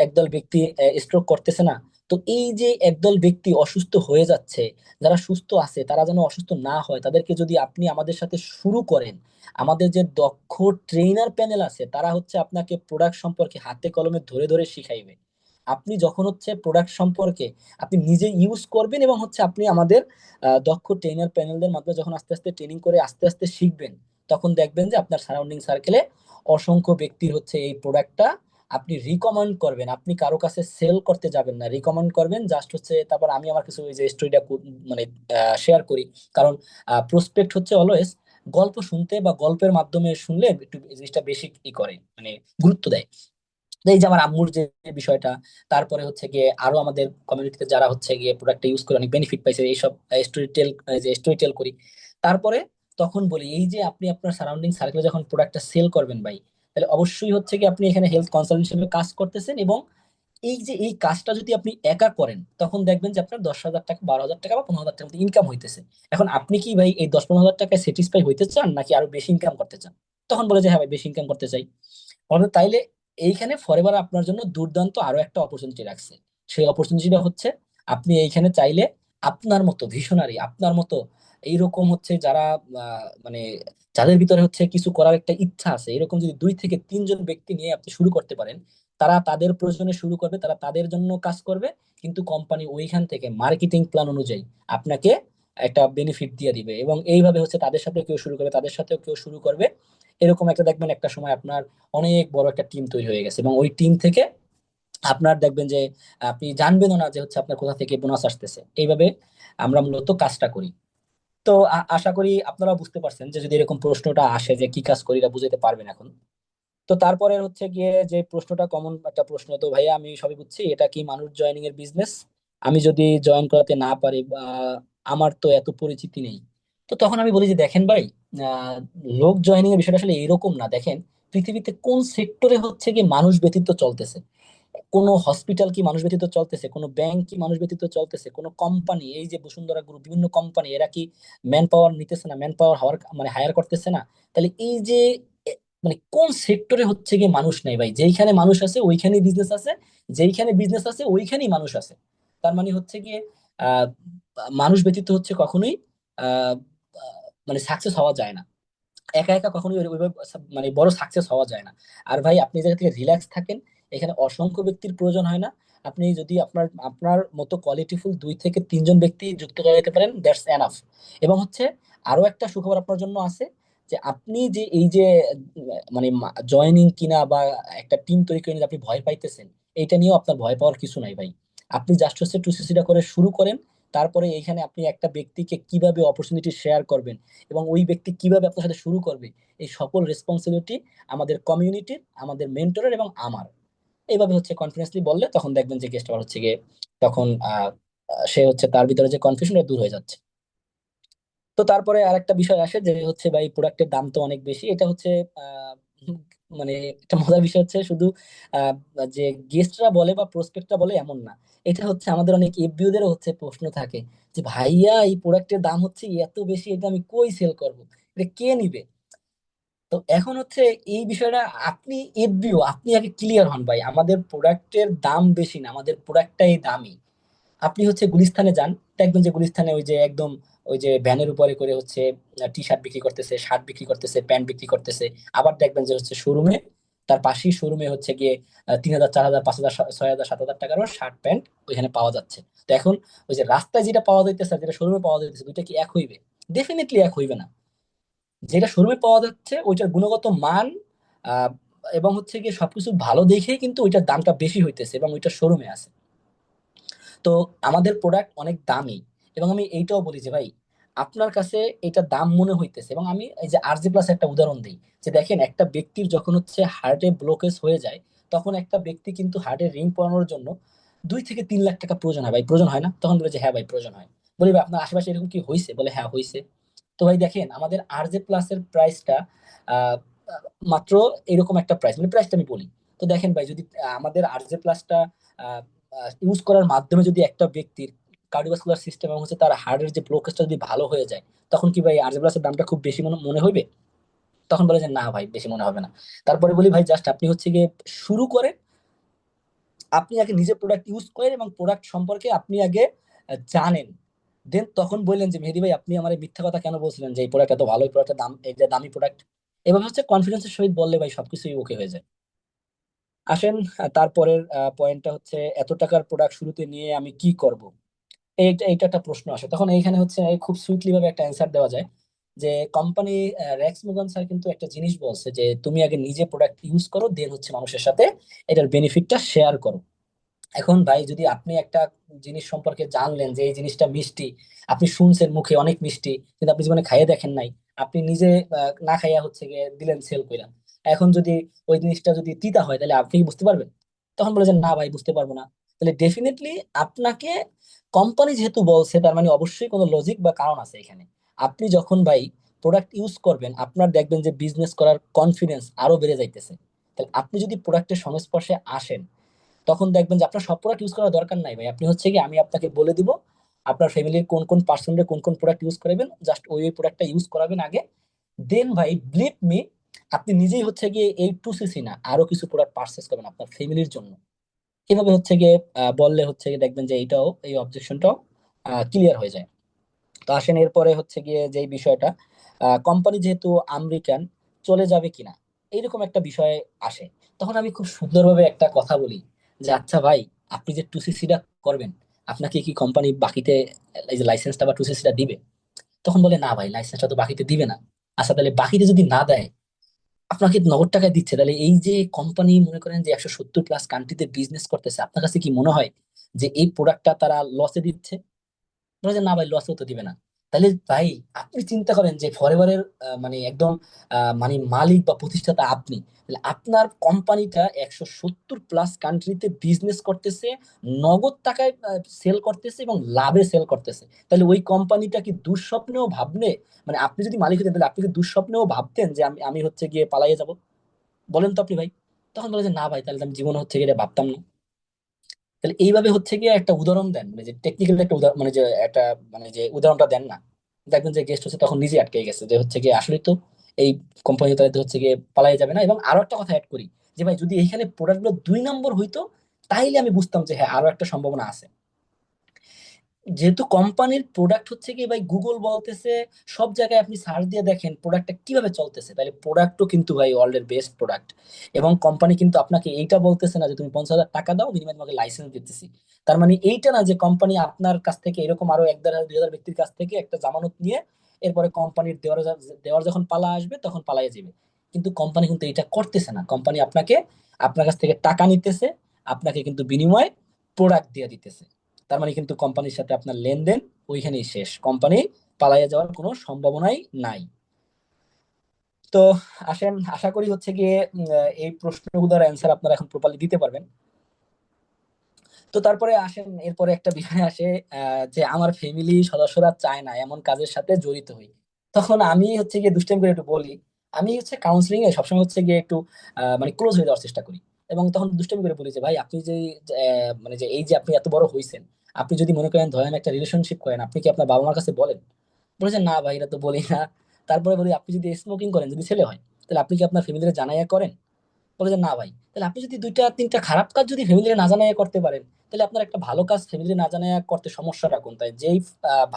একদল ব্যক্তি স্ট্রোক করতেছে না। তো এই যে একদল ব্যক্তি অসুস্থ হয়ে যাচ্ছে, যারা সুস্থ আছে তারা যেন অসুস্থ না হয়, তাদেরকে যদি আপনি আমাদের সাথে শুরু করেন, আমাদের যে দক্ষ ট্রেনার প্যানেল আছে তারা হচ্ছে আপনাকে প্রোডাক্ট সম্পর্কে হাতে কলমে ধরে ধরে শিখাইবে। আপনি যখন হচ্ছে প্রোডাক্ট সম্পর্কে আপনি নিজে ইউজ করবেন, এবং হচ্ছে আপনি আমাদের দক্ষ ট্রেনার প্যানেলদের মাধ্যমে যখন আস্তে আস্তে ট্রেনিং করে আস্তে আস্তে শিখবেন, তখন দেখবেন যে আপনার সারাউন্ডিং সার্কেলে অসংখ্য ব্যক্তির হচ্ছে এই প্রোডাক্টটা আপনি রিকমেন্ড করবেন। আপনি কারো কাছে সেল করতে যাবেন না, রিকমেন্ড করবেন জাস্ট হচ্ছে। তারপর আমি আমার কিছু ওই যে স্টোরিটা মানে শেয়ার করি, কারণ প্রসপেক্ট হচ্ছে অলওয়েজ গল্প শুনতে বা গল্পের মাধ্যমে শুনলে একটু এই জিনিসটা বেশি করে মানে গুরুত্ব দেয়। তো এই যে আমার আম্মুর যে বিষয়টা, তারপরে হচ্ছে গিয়ে আরো আমাদের কমিউনিটিতে যারা হচ্ছে গিয়ে প্রোডাক্টটা ইউজ করে অনেক বেনিফিট পাইছে, এইসব স্টোরি টেল, যে স্টোরি টেল করি। তারপরে তখন বলি এই যে আপনি আপনার সারাউন্ডিং সার্কেলে যখন প্রোডাক্টটা সেল করবেন ভাই, তাহলে অবশ্যই হচ্ছে কি আপনি এখানে হেলথ কনসালটেন্ট হিসেবে কাজ করতেছেন, এবং এই যে এই কাজটা যদি আপনি একা করেন, তখন দেখবেন যে আপনার 10,000 টাকা, 12,000 টাকা বা 15,000 টাকা মতো ইনকাম হইতেছে। এখন আপনি কি ভাই এই 10-15 হাজার টাকায় স্যাটিসফাই হইতে চান, নাকি আরো বেশি ইনকাম করতে চান? তখন বলে যে হ্যাঁ ভাই বেশি ইনকাম করতে চাই। তাইলে এইখানে ফরএভার আপনার জন্য দুর্দান্ত আরো একটা অপরচুনিটি রাখছে। সেই অপরচুনিটিটা হচ্ছে, আপনি এইখানে চাইলে আপনার মতো ভিশনারি, আপনার মতো এইরকম হচ্ছে যারা মানে যাদের ভিতরে হচ্ছে কিছু করার একটা ইচ্ছা আছে, এরকম যদি 2 থেকে 3 জন ব্যক্তি নিয়ে আপনি শুরু করতে পারেন, তারা তাদের প্রয়োজনে শুরু করবে, তারা তাদের জন্য কাজ করবে, কিন্তু কোম্পানি ওইখান থেকে মার্কেটিং প্ল্যান অনুযায়ী আপনাকে একটা বেনিফিট দিয়ে দিবে। এবং এইভাবে হচ্ছে তাদের সাথে কেউ শুরু করবে, তাদের সাথেও কেউ শুরু করবে, এরকম একটা দেখবেন একটা সময় আপনার অনেক বড় একটা টিম তৈরি হয়ে গেছে। এবং ওই টিম থেকে আপনার দেখবেন যে আপনি জানবেনও না যে হচ্ছে আপনার কোথা থেকে বোনাস আসতেছে। এইভাবে আমরা মূলত কাজটা করি। তো আশা করি আপনারা বুঝতে পারছেন যে যদি এরকম প্রশ্নটা আসে যে কি কাজ করি, এটা বুঝাতে পারবেন এখন। তো তারপরে হচ্ছে গিয়ে যে প্রশ্নটা, কমন একটা প্রশ্ন, তো ভাইয়া আমি সবই বুঝছি, এটা কি মানুষ জয়েনিং এর বিজনেস, আমি যদি জয়েন করাতে না পারি বা আমার তো এত পরিচিতি নেই। তো তখন আমি বলি যে দেখেন ভাই, আহ, লোক জয়েনিং এর বিষয়টা আসলে এরকম না। দেখেন পৃথিবীতে কোন সেক্টরে হচ্ছে কি মানুষ ব্যতীত চলতেছে, কোনো হসপিটাল কি মানুষ ব্যতীত চলতেছে, কোনো ব্যাংক কি মানুষ ব্যতীত চলতেছে, কোনো কোম্পানি, এই যে বসুন্ধরা গ্রুপ, বিভিন্ন কোম্পানি, এরা কি ম্যান পাওয়ার নিতেছে না, ম্যান পাওয়ার হওয়ার মানে হায়ার করতেছে না? তাহলে এই যে মানে কোন সেক্টরে হচ্ছে গিয়ে মানুষ নেই ভাই? যেইখানে মানুষ আছে ওইখানেই বিজনেস আছে, যেইখানে বিজনেস আছে ওইখানেই মানুষ আছে। তার মানে হচ্ছে গিয়ে আহ মানুষ ব্যতীত হচ্ছে কখনোই আহ মানে সাকসেস হওয়া যায় না। একা একা কখনোই ওইভাবে মানে বড় সাকসেস হওয়া যায় না। আর ভাই আপনি জায়গা থেকে রিল্যাক্স থাকেন, এখানে অসংখ্য ব্যক্তির প্রয়োজন হয় না। আপনি যদি আপনার আপনার মতো কোয়ালিটিফুল 2 থেকে 3 জন ব্যক্তি যুক্ত করে যেতে পারেন, দ্যাটস এনাফ। এবং হচ্ছে আরো একটা সুখবর আপনার জন্য আছে, যে আপনি যে এই যে মানে জয়েনিং কিনা বা একটা টিম তৈরি করে নিয়ে যে আপনি ভয় পাইতেছেন, এইটা নিয়েও আপনার ভয় পাওয়ার কিছু নাই ভাই। আপনি জাস্ট হচ্ছে 2cc করে শুরু করেন। তারপরে এইখানে আপনি একটা ব্যক্তিকে কিভাবে অপরচুনিটি শেয়ার করবেন এবং ওই ব্যক্তি কিভাবে আপনার সাথে শুরু করবে, এই সকল রেসপন্সিবিলিটি আমাদের কমিউনিটির, আমাদের মেন্টরের এবং আমার। এইভাবে হচ্ছে কনফিডেন্সলি বললে তখন দেখবেন যে গেস্ট আবার হচ্ছে গিয়ে তখন সে হচ্ছে তার ভিতরে যে কনফিউশনটা দূর হয়ে যাচ্ছে। তো তারপরে আরেকটা বিষয় আসে যে হচ্ছে ভাই প্রোডাক্টের দাম তো অনেক বেশি। এটা হচ্ছে আহ, মানে একটা মজার বিষয় হচ্ছে শুধু আহ, যে গেস্টরা বলে বা প্রসপেক্টরা বলে এমন না, এটা হচ্ছে আমাদের অনেক এফবিওদেরও হচ্ছে প্রশ্ন থাকে যে ভাইয়া এই প্রোডাক্টের দাম হচ্ছে এত বেশি, এটা আমি কই সেল করব, এটা কে নিবে? তো এখন হচ্ছে এই বিষয়টা, আপনি এফবিও আপনি আগে ক্লিয়ার হন ভাই, আমাদের প্রোডাক্টের দাম বেশি না, আমাদের প্রোডাক্টটাই দামি। আপনি হচ্ছে গুলিস্তানে যান, দেখবেন যে গুলিস্তানে ওই যে একদম ওই যে ভ্যানের উপরে করে হচ্ছে টি শার্ট বিক্রি করতেছে, শার্ট বিক্রি করতেছে, প্যান্ট বিক্রি করতেছে। আবার দেখবেন যে হচ্ছে শোরুমে, তার পাশেই শোরুমে হচ্ছে গিয়ে 3,000, 4,000, 5,000, 6,000, 7,000 টাকারও শার্ট প্যান্ট ওইখানে পাওয়া যাচ্ছে। তো এখন ওই যে রাস্তায় যেটা পাওয়া যাইতেছে আর যেটা শোরুমে পাওয়া যাইতেছে, দুইটা কি এক হইবে? ডেফিনেটলি এক হইবে না। যেটা শোরুমে পাওয়া যাচ্ছে ওইটার গুণগত মান আহ, এবং হচ্ছে গিয়ে সবকিছু ভালো দেখেই কিন্তু ওইটার দামটা বেশি হইতেছে এবং ওইটা শোরুমে আছে। তো আমাদের প্রোডাক্ট অনেক দামি। এবং আমি এইটাও বলি যে ভাই, আপনার কাছে এটা দাম মনে হইতেছে, এবং আমি এই যে আরজে প্লাস একটা উদাহরণ দিই, যে দেখেন একটা ব্যক্তির যখন হচ্ছে হার্টে ব্লকেজ হয়ে যায়, তখন একটা ব্যক্তি কিন্তু হার্টে রিং পরানোর জন্য 2 থেকে 3 লাখ টাকা প্রয়োজন হয় ভাই, প্রয়োজন হয় না? তখন বলে যে হ্যাঁ ভাই প্রয়োজন হয়। বলি ভাই আপনার আশেপাশে এরকম কি হয়েছে? বলে হ্যাঁ হয়েছে। তো ভাই দেখেন আমাদের আরজে প্লাসের প্রাইসটা আহ আহ, মাত্র এরকম একটা প্রাইস, মানে প্রাইসটা আমি বলি। তো দেখেন ভাই যদি আমাদের আরজে প্লাসটা ইউজ করার মাধ্যমে যদি একটা ব্যক্তির কার্ডিওভাস্কুলার সিস্টেম এবং হচ্ছে তার হার্টের যে ব্লকেজটা যদি ভালো হয়ে যায়, তখন কি ভাই আরজে প্লাসের দামটা খুব বেশি মনে মনে হইবে? তখন বলে যে না ভাই বেশি মনে হবে না। তারপরে বলি ভাই জাস্ট আপনি হচ্ছে গিয়ে শুরু করে, আপনি আগে নিজে প্রোডাক্ট ইউজ করেন এবং প্রোডাক্ট সম্পর্কে আপনি আগে জানেন। দেন তখন বললেন যে মেহেদি ভাই আপনি আমার এই মিথ্যা কথা কেন বলছিলেন যে এই প্রোডাক্ট এত ভালো, এই প্রোডাক্টের দাম, এটা দামি প্রোডাক্ট। এভাবে হচ্ছে কনফিডেন্সের সহিত বললে ভাই সবকিছুই ওকে হয়ে যায়। আসেন তারপরের পয়েন্টটা হচ্ছে, এত টাকার প্রোডাক্ট শুরুতে নিয়ে আমি কি করব? এইটা এইটা একটা প্রশ্ন আসে। তখন এইখানে হচ্ছে খুব সুইটলি ভাবে একটা অ্যান্সার দেওয়া যায় যে কোম্পানি রেক্স মুগান স্যার কিন্তু একটা জিনিস বলছে যে তুমি আগে নিজে প্রোডাক্ট ইউজ করো, দেন হচ্ছে মানুষের সাথে এটার বেনিফিটটা শেয়ার করো। এখন ভাই যদি আপনি একটা জিনিস সম্পর্কে জানলেন যে এই জিনিসটা মিষ্টি, আপনি শুনছেন মুখে অনেক মিষ্টি, কিন্তু আপনি জীবনে খাইয়ে দেখেন নাই, আপনি নিজে না খাইয়া হচ্ছে গিয়ে দিলেন সেল কইরা, এখন যদি ওই জিনিসটা যদি তিতা হয় তাহলে আপনি কি বুঝতে পারবেন? তখন বলে যে না ভাই বুঝতে পারবো না। তাহলে ডেফিনেটলি আপনাকে কোম্পানি যেহেতু বলছে, তার মানে অবশ্যই কোনো লজিক বা কারণ আছে এখানে। আপনি যখন ভাই প্রোডাক্ট ইউজ করবেন, আপনার দেখবেন যে বিজনেস করার কনফিডেন্স আরো বেড়ে যাইতেছে। তাহলে আপনি যদি প্রোডাক্টের সংস্পর্শে আসেন, তখন দেখবেন যে আপনার সব প্রোডাক্ট ইউজ করার দরকার নাই ভাই। আপনি হচ্ছে কি, আমি আপনাকে বলে দিব আপনার ফ্যামিলির কোন কোন পার্সনদের কোন কোন প্রোডাক্ট ইউজ করাবেন, জাস্ট ওই ওই প্রোডাক্টটা ইউজ করাবেন আগে। দেন ভাই বিলিভ মি, আপনি নিজেই হচ্ছে গিয়ে এই টু সিসি না আরো কিছু প্রোডাক্ট পারচেস করবেন আপনার ফ্যামিলির জন্য। এভাবে হচ্ছে গিয়ে বললে হচ্ছে গিয়ে দেখবেন যে এইটাও, এই অবজেকশনটাও ক্লিয়ার হয়ে যায়। তো আসেন এরপরে হচ্ছে গিয়ে যেই বিষয়টা, কোম্পানি যেহেতু আমেরিকান, চলে যাবে কিনা এইরকম একটা বিষয় আসে। তখন আমি খুব সুন্দরভাবে একটা কথা বলি যে আচ্ছা ভাই, আপনি যে টু সিসিটা করবেন, আপনাকে কি কোম্পানি বাকিতে এই যে লাইসেন্সটা বা টু সিসিটা দিবে? তখন বলে না ভাই, লাইসেন্সটা তো বাকিতে দিবে না। আচ্ছা তাহলে বাকিতে যদি না দেয়, আপনাকে নগদ টাকায় দিচ্ছে, তাহলে এই যে কোম্পানি মনে করেন যে 170+ কান্ট্রিতে বিজনেস করতেছে, আপনার কাছে কি মনে হয় যে এই প্রোডাক্টটা তারা লসে দিচ্ছে? বলে যে না ভাই, লসও তো দিবে না। তাহলে ভাই, আপনি চিন্তা করেন যে ফরএভারের মানে একদম মানে মালিক বা প্রতিষ্ঠাতা আপনি, তাহলে আপনার কোম্পানিটা 170+ কান্ট্রিতে বিজনেস করতেছে, নগদ টাকায় সেল করতেছে এবং লাভে সেল করতেছে। তাহলে ওই কোম্পানিটা কি দুঃস্বপ্নেও ভাবলে, মানে আপনি যদি মালিক হতেন তাহলে আপনি কি দুঃস্বপ্নেও ভাবতেন যে আমি আমি হচ্ছে গিয়ে পালাইয়ে যাব? বলেন তো আপনি ভাই। তখন বলে যে না ভাই, তাহলে তো আমি জীবনে হচ্ছে গিয়ে এটা ভাবতাম না। তাহলে এইভাবে হচ্ছে গিয়ে একটা উদাহরণ দেন, মানে যে টেকনিক্যাল একটা উদাহরণ, মানে যে একটা, মানে যে উদাহরণটা দেন না, দেখবেন যে গেস্ট হচ্ছে তখন নিজে আটকে গেছে যে হচ্ছে গিয়ে আসলে তো এই কোম্পানি তাদের হচ্ছে গিয়ে পালাই যাবে না। এবং আরো একটা কথা অ্যাড করি যে ভাই, যদি এইখানে প্রোডাক্টগুলো 2 নম্বর হইতো, তাইলে আমি বুঝতাম যে হ্যাঁ, আরো একটা সম্ভাবনা আছে। যেহেতু কোম্পানির প্রোডাক্ট হচ্ছে কি ভাই, গুগল বলতেছে, সব জায়গায় আপনি সার্চ দিয়ে দেখেন প্রোডাক্টটা কিভাবে চলতেছে, তাহলে প্রোডাক্টও কিন্তু ভাই ওয়ার্ল্ডের বেস্ট প্রোডাক্ট। এবং কোম্পানি কিন্তু আপনাকে এইটা বলতেছে না যে তুমি 50,000 টাকা দাও, বিনিময়ে তোমাকে লাইসেন্স দিতেছি। তার মানে এইটা না যে কোম্পানি আপনার কাছ থেকে এরকম আরো 1,000 2,000 ব্যক্তির কাছ থেকে একটা জামানত নিয়ে এরপরে কোম্পানির দেওয়ার যখন পালা আসবে তখন পালাইয়ে যাবে। কিন্তু কোম্পানি কিন্তু এটা করতেছে না। কোম্পানি আপনাকে, আপনার কাছ থেকে টাকা নিতেছে, আপনাকে কিন্তু বিনিময়ে প্রোডাক্ট দিয়ে দিতেছে। তার মানে কিন্তু কোম্পানির সাথে আপনার লেনদেন ওইখানেই শেষ, কোম্পানি পালাইয়া যাওয়ার কোনো সম্ভাবনাই নাই। তো আসেন, আশা করি হচ্ছে গিয়ে এই প্রশ্নগুলোর অ্যান্সার আপনারা এখন প্রপারলি দিতে পারবেন। তো তারপরে আসেন, এরপরে একটা বিষয় আসে, যে আমার ফ্যামিলি সদস্যরা চায় না এমন কাজের সাথে জড়িত হই। তখন আমি হচ্ছে গিয়ে দুষ্টাইম করে একটু বলি, আমি হচ্ছে কাউন্সিলিং এ সবসময় হচ্ছে গিয়ে একটু মানে ক্লোজ হয়ে যাওয়ার চেষ্টা করি। এবং তখন দুষ্টাইম করে বলি যে ভাই, আপনি যে মানে যে এই যে আপনি এত বড় হইছেন, আপনি যদি মনে করেন ধরেন একটা রিলেশনশিপ করেন, আপনি কি আপনার বাবা মার কাছে বলেন? বলেছে না ভাই, এটা তো বলি না। তারপরে বলি আপনি যদি স্মোকিং করেন, যদি ছেলে হয়, তাহলে আপনি কি আপনার ফ্যামিলিতে জানাইয়া করেন? বলে যে না ভাই। তাহলে আপনি যদি 2টা 3টা খারাপ কাজ যদি ফ্যামিলিতে না জানাইয়া করতে পারেন, তাহলে আপনার একটা ভালো কাজ ফ্যামিলি না জানাইয়া করতে সমস্যাটা কোনটায়? যেই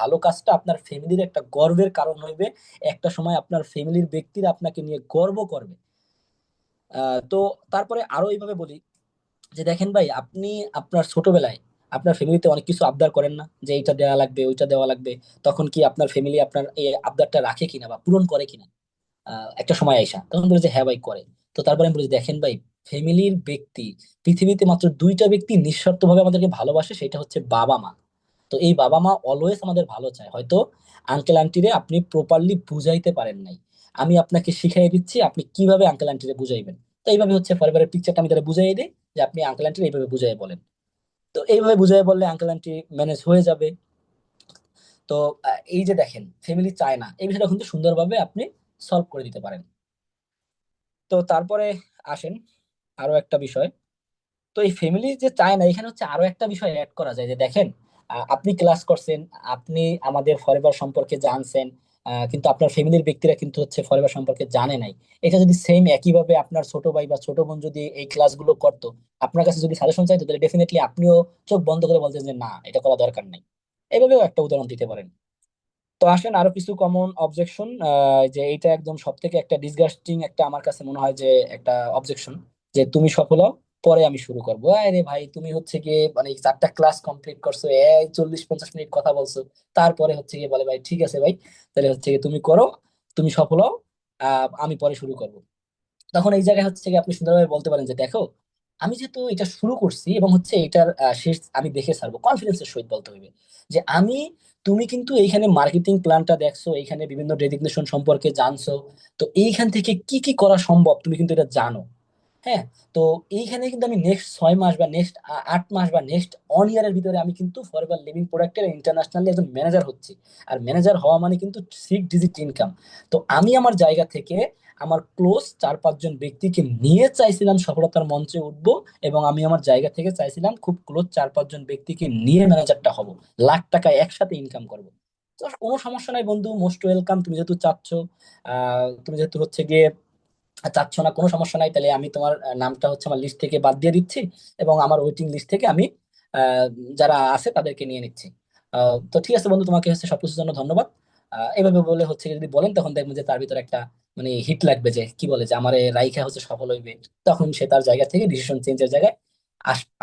ভালো কাজটা আপনার ফ্যামিলির একটা গর্বের কারণ হইবে, একটা সময় আপনার ফ্যামিলির ব্যক্তিরা আপনাকে নিয়ে গর্ব করবে। তো তারপরে আরো এইভাবে বলি যে দেখেন ভাই, আপনি আপনার ছোটবেলায় আপনার ফ্যামিলিতে অনেক কিছু আবদার করেন না, যে এইটা দেওয়া লাগবে ওইটা দেওয়া লাগবে? তখন কি আপনার ফ্যামিলি আপনার এই আবদারটা রাখে কিনা বা পূরণ করে কিনা? একটা সময় আইসা তখন বলে যে হ্যাঁ ভাই করে। তো তারপরে আমি বলি দেখেন ভাই, ফ্যামিলির ব্যক্তি, পৃথিবীতে মাত্র 2টা ব্যক্তি নিঃস্বার্থ ভাবে আমাদেরকে ভালোবাসে, সেটা হচ্ছে বাবা মা। তো এই বাবা মা অলওয়েজ আমাদের ভালো চায়। হয়তো আঙ্কেল আন্টিরে আপনি প্রপারলি বুঝাইতে পারেন নাই, আমি আপনাকে শিখাই দিচ্ছি আপনি কিভাবে আঙ্কেল আন্টিরে বুঝাইবেন। তো এইভাবে হচ্ছে পরিবারের পিকচারটা আমি তারা বুঝাই দিই, যে আপনি আঙ্কেল আন্টির এইভাবে বুঝাই বলেন। তো এইভাবে বুঝাই বললে আঙ্কেল আন্টি ম্যানেজ হয়ে যাবে। তো এই যে দেখেন, ফ্যামিলি চায় না, এই বিষয়টা কিন্তু সুন্দরভাবে আপনি সলভ করে দিতে পারেন। তো তারপরে আসেন আরো একটা বিষয়। তো এই ফ্যামিলি যে চায় না, এখানে হচ্ছে আরো একটা বিষয় অ্যাড করা যায় যে দেখেন, আপনি ক্লাস করছেন, আপনি আমাদের ফরএভার সম্পর্কে জানছেন, কিন্তু আপনার ফ্যামিলির ব্যক্তিরা কিন্তু হচ্ছে ফরএভার সম্পর্কে জানে নাই। এটা যদি সেম একইভাবে আপনার ছোট ভাই বা ছোট বোন যদি এই ক্লাসগুলো করতো, আপনার কাছে যদি সাজেশন চাইতো, তাহলে ডেফিনেটলি আপনিও চোখ বন্ধ করে বলতেন যে না, এটা করা দরকার নাই। এইভাবেও একটা উদাহরণ দিতে পারেন। তো আসেন আরো কিছু কমন অবজেকশন, যে এইটা একদম সব থেকে একটা ডিসগাস্টিং একটা আমার কাছে মনে হয় যে একটা অবজেকশন, যে তুমি সফল হও, পরে আমি শুরু করবো। আরে ভাই, তুমি হচ্ছে গিয়ে মানে 4টা ক্লাস কমপ্লিট করছো, এই 40-50 মিনিট কথা বলছো, তারপরে হচ্ছে গিয়ে বলে ভাই ঠিক আছে ভাই, তাহলে হচ্ছে গিয়ে তুমি করো, তুমি সফল হও, আমি পরে শুরু করবো। তখন এই জায়গায় হচ্ছে কি আপনি সুন্দরভাবে বলতে পারেন যে দেখো, আমি যেহেতু এটা শুরু করছি এবং হচ্ছে এটার শেষ আমি দেখে ছাড়বো, কনফিডেন্সের সহিত বলতে হইবে যে আমি, তুমি কিন্তু এইখানে মার্কেটিং প্ল্যানটা দেখছো, এইখানে বিভিন্ন ডেজিগনেশন সম্পর্কে জানছো, তো এইখান থেকে কি কি করা সম্ভব তুমি কিন্তু এটা জানো। হ্যাঁ। তো এইখানে কিন্তু আমি নেক্সট 6 মাস বা নেক্সট 8 মাস বা নেক্সট 1 ইয়ারের ভিতরে আমি কিন্তু ফরএভার লিভিং প্রোডাক্টের ইন্টারন্যাশনালি একজন ম্যানেজার হচ্ছি। আর ম্যানেজার হওয়া মানে কিন্তু 6 ডিজিট ইনকাম। তো আমি আমার জায়গা থেকে আমার ক্লোজ 4-5 জন ব্যক্তিকে নিয়ে চাইছিলাম সফলতার মঞ্চে উঠবো, এবং আমি আমার জায়গা থেকে চাইছিলাম খুব ক্লোজ 4-5 জন ব্যক্তিকে নিয়ে ম্যানেজারটা হব, লাখ টাকা একসাথে ইনকাম করব। তো কোনো সমস্যা নাই বন্ধু, মোস্ট ওয়েলকাম। তুমি যেহেতু চাচ্ছ, তুমি যেহেতু হচ্ছে গিয়ে চাচ্ছ না, কোনো সমস্যা নাই, তাহলে আমি তোমার নামটা হচ্ছে আমার লিস্ট থেকে বাদ দিয়ে দিচ্ছি, এবং আমার ওয়েটিং লিস্ট থেকে আমি আহ, যারা আছে তাদেরকে নিয়ে নিচ্ছি। তো ঠিক আছে বন্ধু, তোমাকে হচ্ছে সবকিছুর জন্য ধন্যবাদ। এভাবে বলে হচ্ছে যদি বলেন, তখন দেখবেন যে তার ভিতরে একটা মানে হিট লাগবে, যে কি বলে যে আমার রাইখা হচ্ছে সফল হইবে। তখন সে তার জায়গা থেকে ডিসিশন চেঞ্জের জায়গায়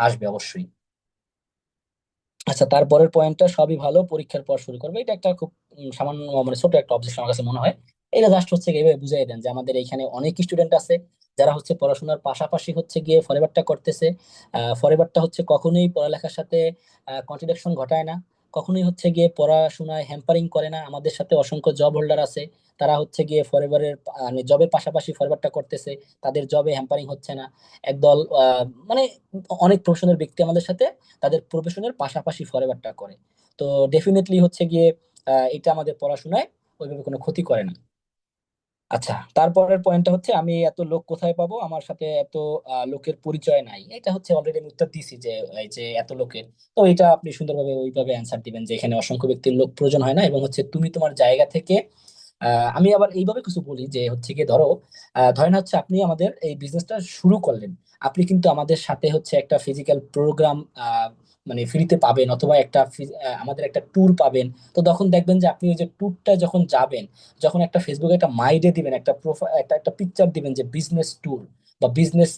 আসবে অবশ্যই। আচ্ছা, তারপরের পয়েন্টটা সবই ভালো, পরীক্ষার পর শুরু করবে, এটা একটা খুব সামান্য মানে ছোট একটা অবজেকশন আমার কাছে মনে হয়। এটা জাস্ট হচ্ছে গিয়ে এভাবে বুঝাই দেন যে আমাদের এখানে অনেক স্টুডেন্ট আছে যারা হচ্ছে পড়াশোনার পাশাপাশি হচ্ছে গিয়ে ফরেভারটা করতেছে। ফরেভারটা হচ্ছে কখনোই পড়ালেখার সাথে কন্ট্রাডিকশন ঘটায় না, কখনোই হচ্ছে গিয়ে পড়াশোনায় হ্যাম্পারিং করে না। আমাদের সাথে অসংখ্য জব হোল্ডার আছে, তারা হচ্ছে গিয়ে ফরেভারের মানে জবের পাশাপাশি ফরওয়ার্ডটা করতেছে, তাদের জবে হ্যাম্পারিং হচ্ছে না। একদল মানে অনেক প্রফেশনাল ব্যক্তি আমাদের সাথে তাদের প্রফেশনের পাশাপাশি ফরওয়ার্ডটা করে। তো ডেফিনেটলি হচ্ছে গিয়ে এটা আমাদের পড়াশোনায় ওইভাবে কোনো ক্ষতি করে না। আচ্ছা, তারপরের পয়েন্টটা হচ্ছে আমি এত লোক কোথায় পাবো, আমার সাথে এত লোকের পরিচয় নাই। এটা হচ্ছে অলরেডি আমি উত্তর দিছি যে এই যে এত লোকের। তো এটা আপনি সুন্দরভাবে ওইভাবে অ্যান্সার দিবেন যে এখানে অসংখ্য ব্যক্তির লোক প্রয়োজন হয় না, এবং হচ্ছে তুমি তোমার জায়গা থেকে আমি আবার এইভাবে কিছু বলি যে হচ্ছে গিয়ে ধরো ধরেন হচ্ছে আপনি আমাদের এই বিজনেসটা শুরু করলেন, আপনি কিন্তু আমাদের সাথে হচ্ছে একটা ফিজিক্যাল প্রোগ্রাম মানে ফ্রিতে পাবেন, অথবা একটা আমাদের একটা ট্যুর পাবেন। তো তখন দেখবেন যে আপনি ওই যে ট্যুরটা যখন যাবেন, যখন একটা ফেসবুকে একটা মাইডে দিবেন, একটা প্রোফাইল, একটা একটা পিকচার দিবেন যে বিজনেস ট্যুর বা বিজনেস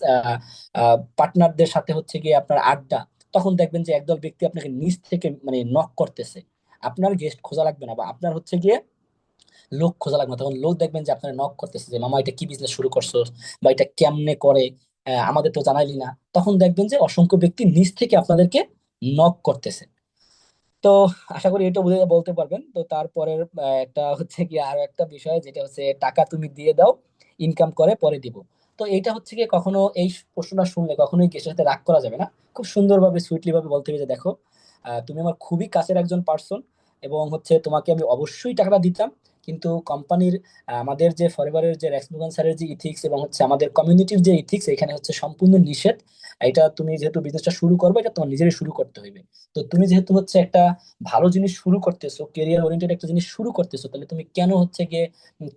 পার্টনারদের সাথে হচ্ছে গিয়ে আপনার আড্ডা, তখন দেখবেন যে একদল ব্যক্তি আপনাকে নিচ থেকে মানে নক করতেছে। আপনার গেস্ট খোঁজা লাগবে না, বা আপনার হচ্ছে গিয়ে লোক খোঁজা লাগবে না। তখন লোক দেখবেন যে আপনার নক করতেছে যে মামা এটা কি বিজনেস শুরু করছো, বা এটা কেমনে করে, আমাদের তো জানাইলি না। তখন দেখবেন যে অসংখ্য ব্যক্তি নিজ থেকে আপনাদেরকে নক করতেছে। তো আশা করি এটা বুঝে বলতে পারবেন। তো তারপরের একটা হচ্ছে কি আরো একটা বিষয়, যেটা হচ্ছে টাকা তুমি দিয়ে দাও, ইনকাম করে পরে দিব। তো এটা হচ্ছে কি কখনো এই প্রশ্নটা শুনলে কখনোই গেস্টের সাথে রাগ করা যাবে না। খুব সুন্দরভাবে সুইটলি ভাবে বলতে হবে যে দেখো, তুমি আমার খুবই কাছের একজন পার্সন, এবং হচ্ছে তোমাকে আমি অবশ্যই টাকাটা দিতাম, কিন্তু কোম্পানির আমাদের যে ফরএভারের যে রেক্স স্যারের যে ইথিক্স এবং হচ্ছে আমাদের কমিউনিটির যে ইথিক্স, এখানে হচ্ছে সম্পূর্ণ নিষেধ। এটা তুমি যেহেতু বিজনেসটা শুরু করবে, এটা তোমার নিজেরই শুরু করতে হইবে। তো তুমি যেহেতু হচ্ছে একটা ভালো জিনিস শুরু করতেছো, কেরিয়ার ওরিয়েন্টেড একটা জিনিস শুরু করতেছো, তাহলে তুমি কেন হচ্ছে গিয়ে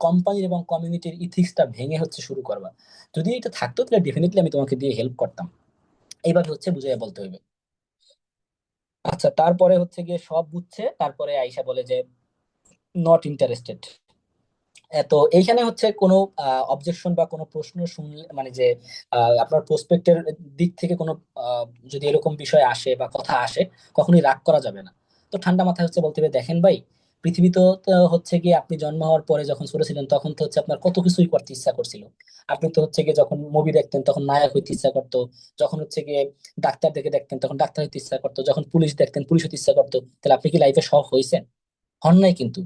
কোম্পানির এবং কমিউনিটির ইথিক্সটা ভেঙে হচ্ছে শুরু করবা? যদি এটা থাকতো তাহলে ডেফিনেটলি আমি তোমাকে দিয়ে হেল্প করতাম। এইভাবে হচ্ছে বুঝাইয়া বলতে হবে। আচ্ছা, তারপরে হচ্ছে গিয়ে সব বুঝছে, তারপরে আইসা বলে যে নট ইন্টারেস্টেড। তো এইখানে হচ্ছে কোনো অবজেকশন বা কোনো প্রশ্ন শুনলে মানে যে আপনার প্রসপেক্টের দিক থেকে কোনো যদি এরকম বিষয় আসে বা কথা আসে, কখনোই রাগ করা যাবে না। তো ঠান্ডা মাথায় হচ্ছে বলতে হবে, দেখেন ভাই, পৃথিবী তো তো হচ্ছে গিয়ে আপনি জন্ম হওয়ার পরে যখন ছোট ছিলেন, তখন তো হচ্ছে আপনার কত কিছুই করতে ইচ্ছা করছিল। আপনি তো হচ্ছে গিয়ে যখন মুভি দেখতেন তখন নায়ক হইতে ইচ্ছা করতো, যখন হচ্ছে গিয়ে ডাক্তার দেখে দেখতেন তখন ডাক্তার হইতে ইচ্ছা করতো, যখন পুলিশ দেখতেন পুলিশ হইতে ইচ্ছা করতো। তাহলে আপনি কি লাইফে শখ হয়েছেন? হন নাই কিন্তু।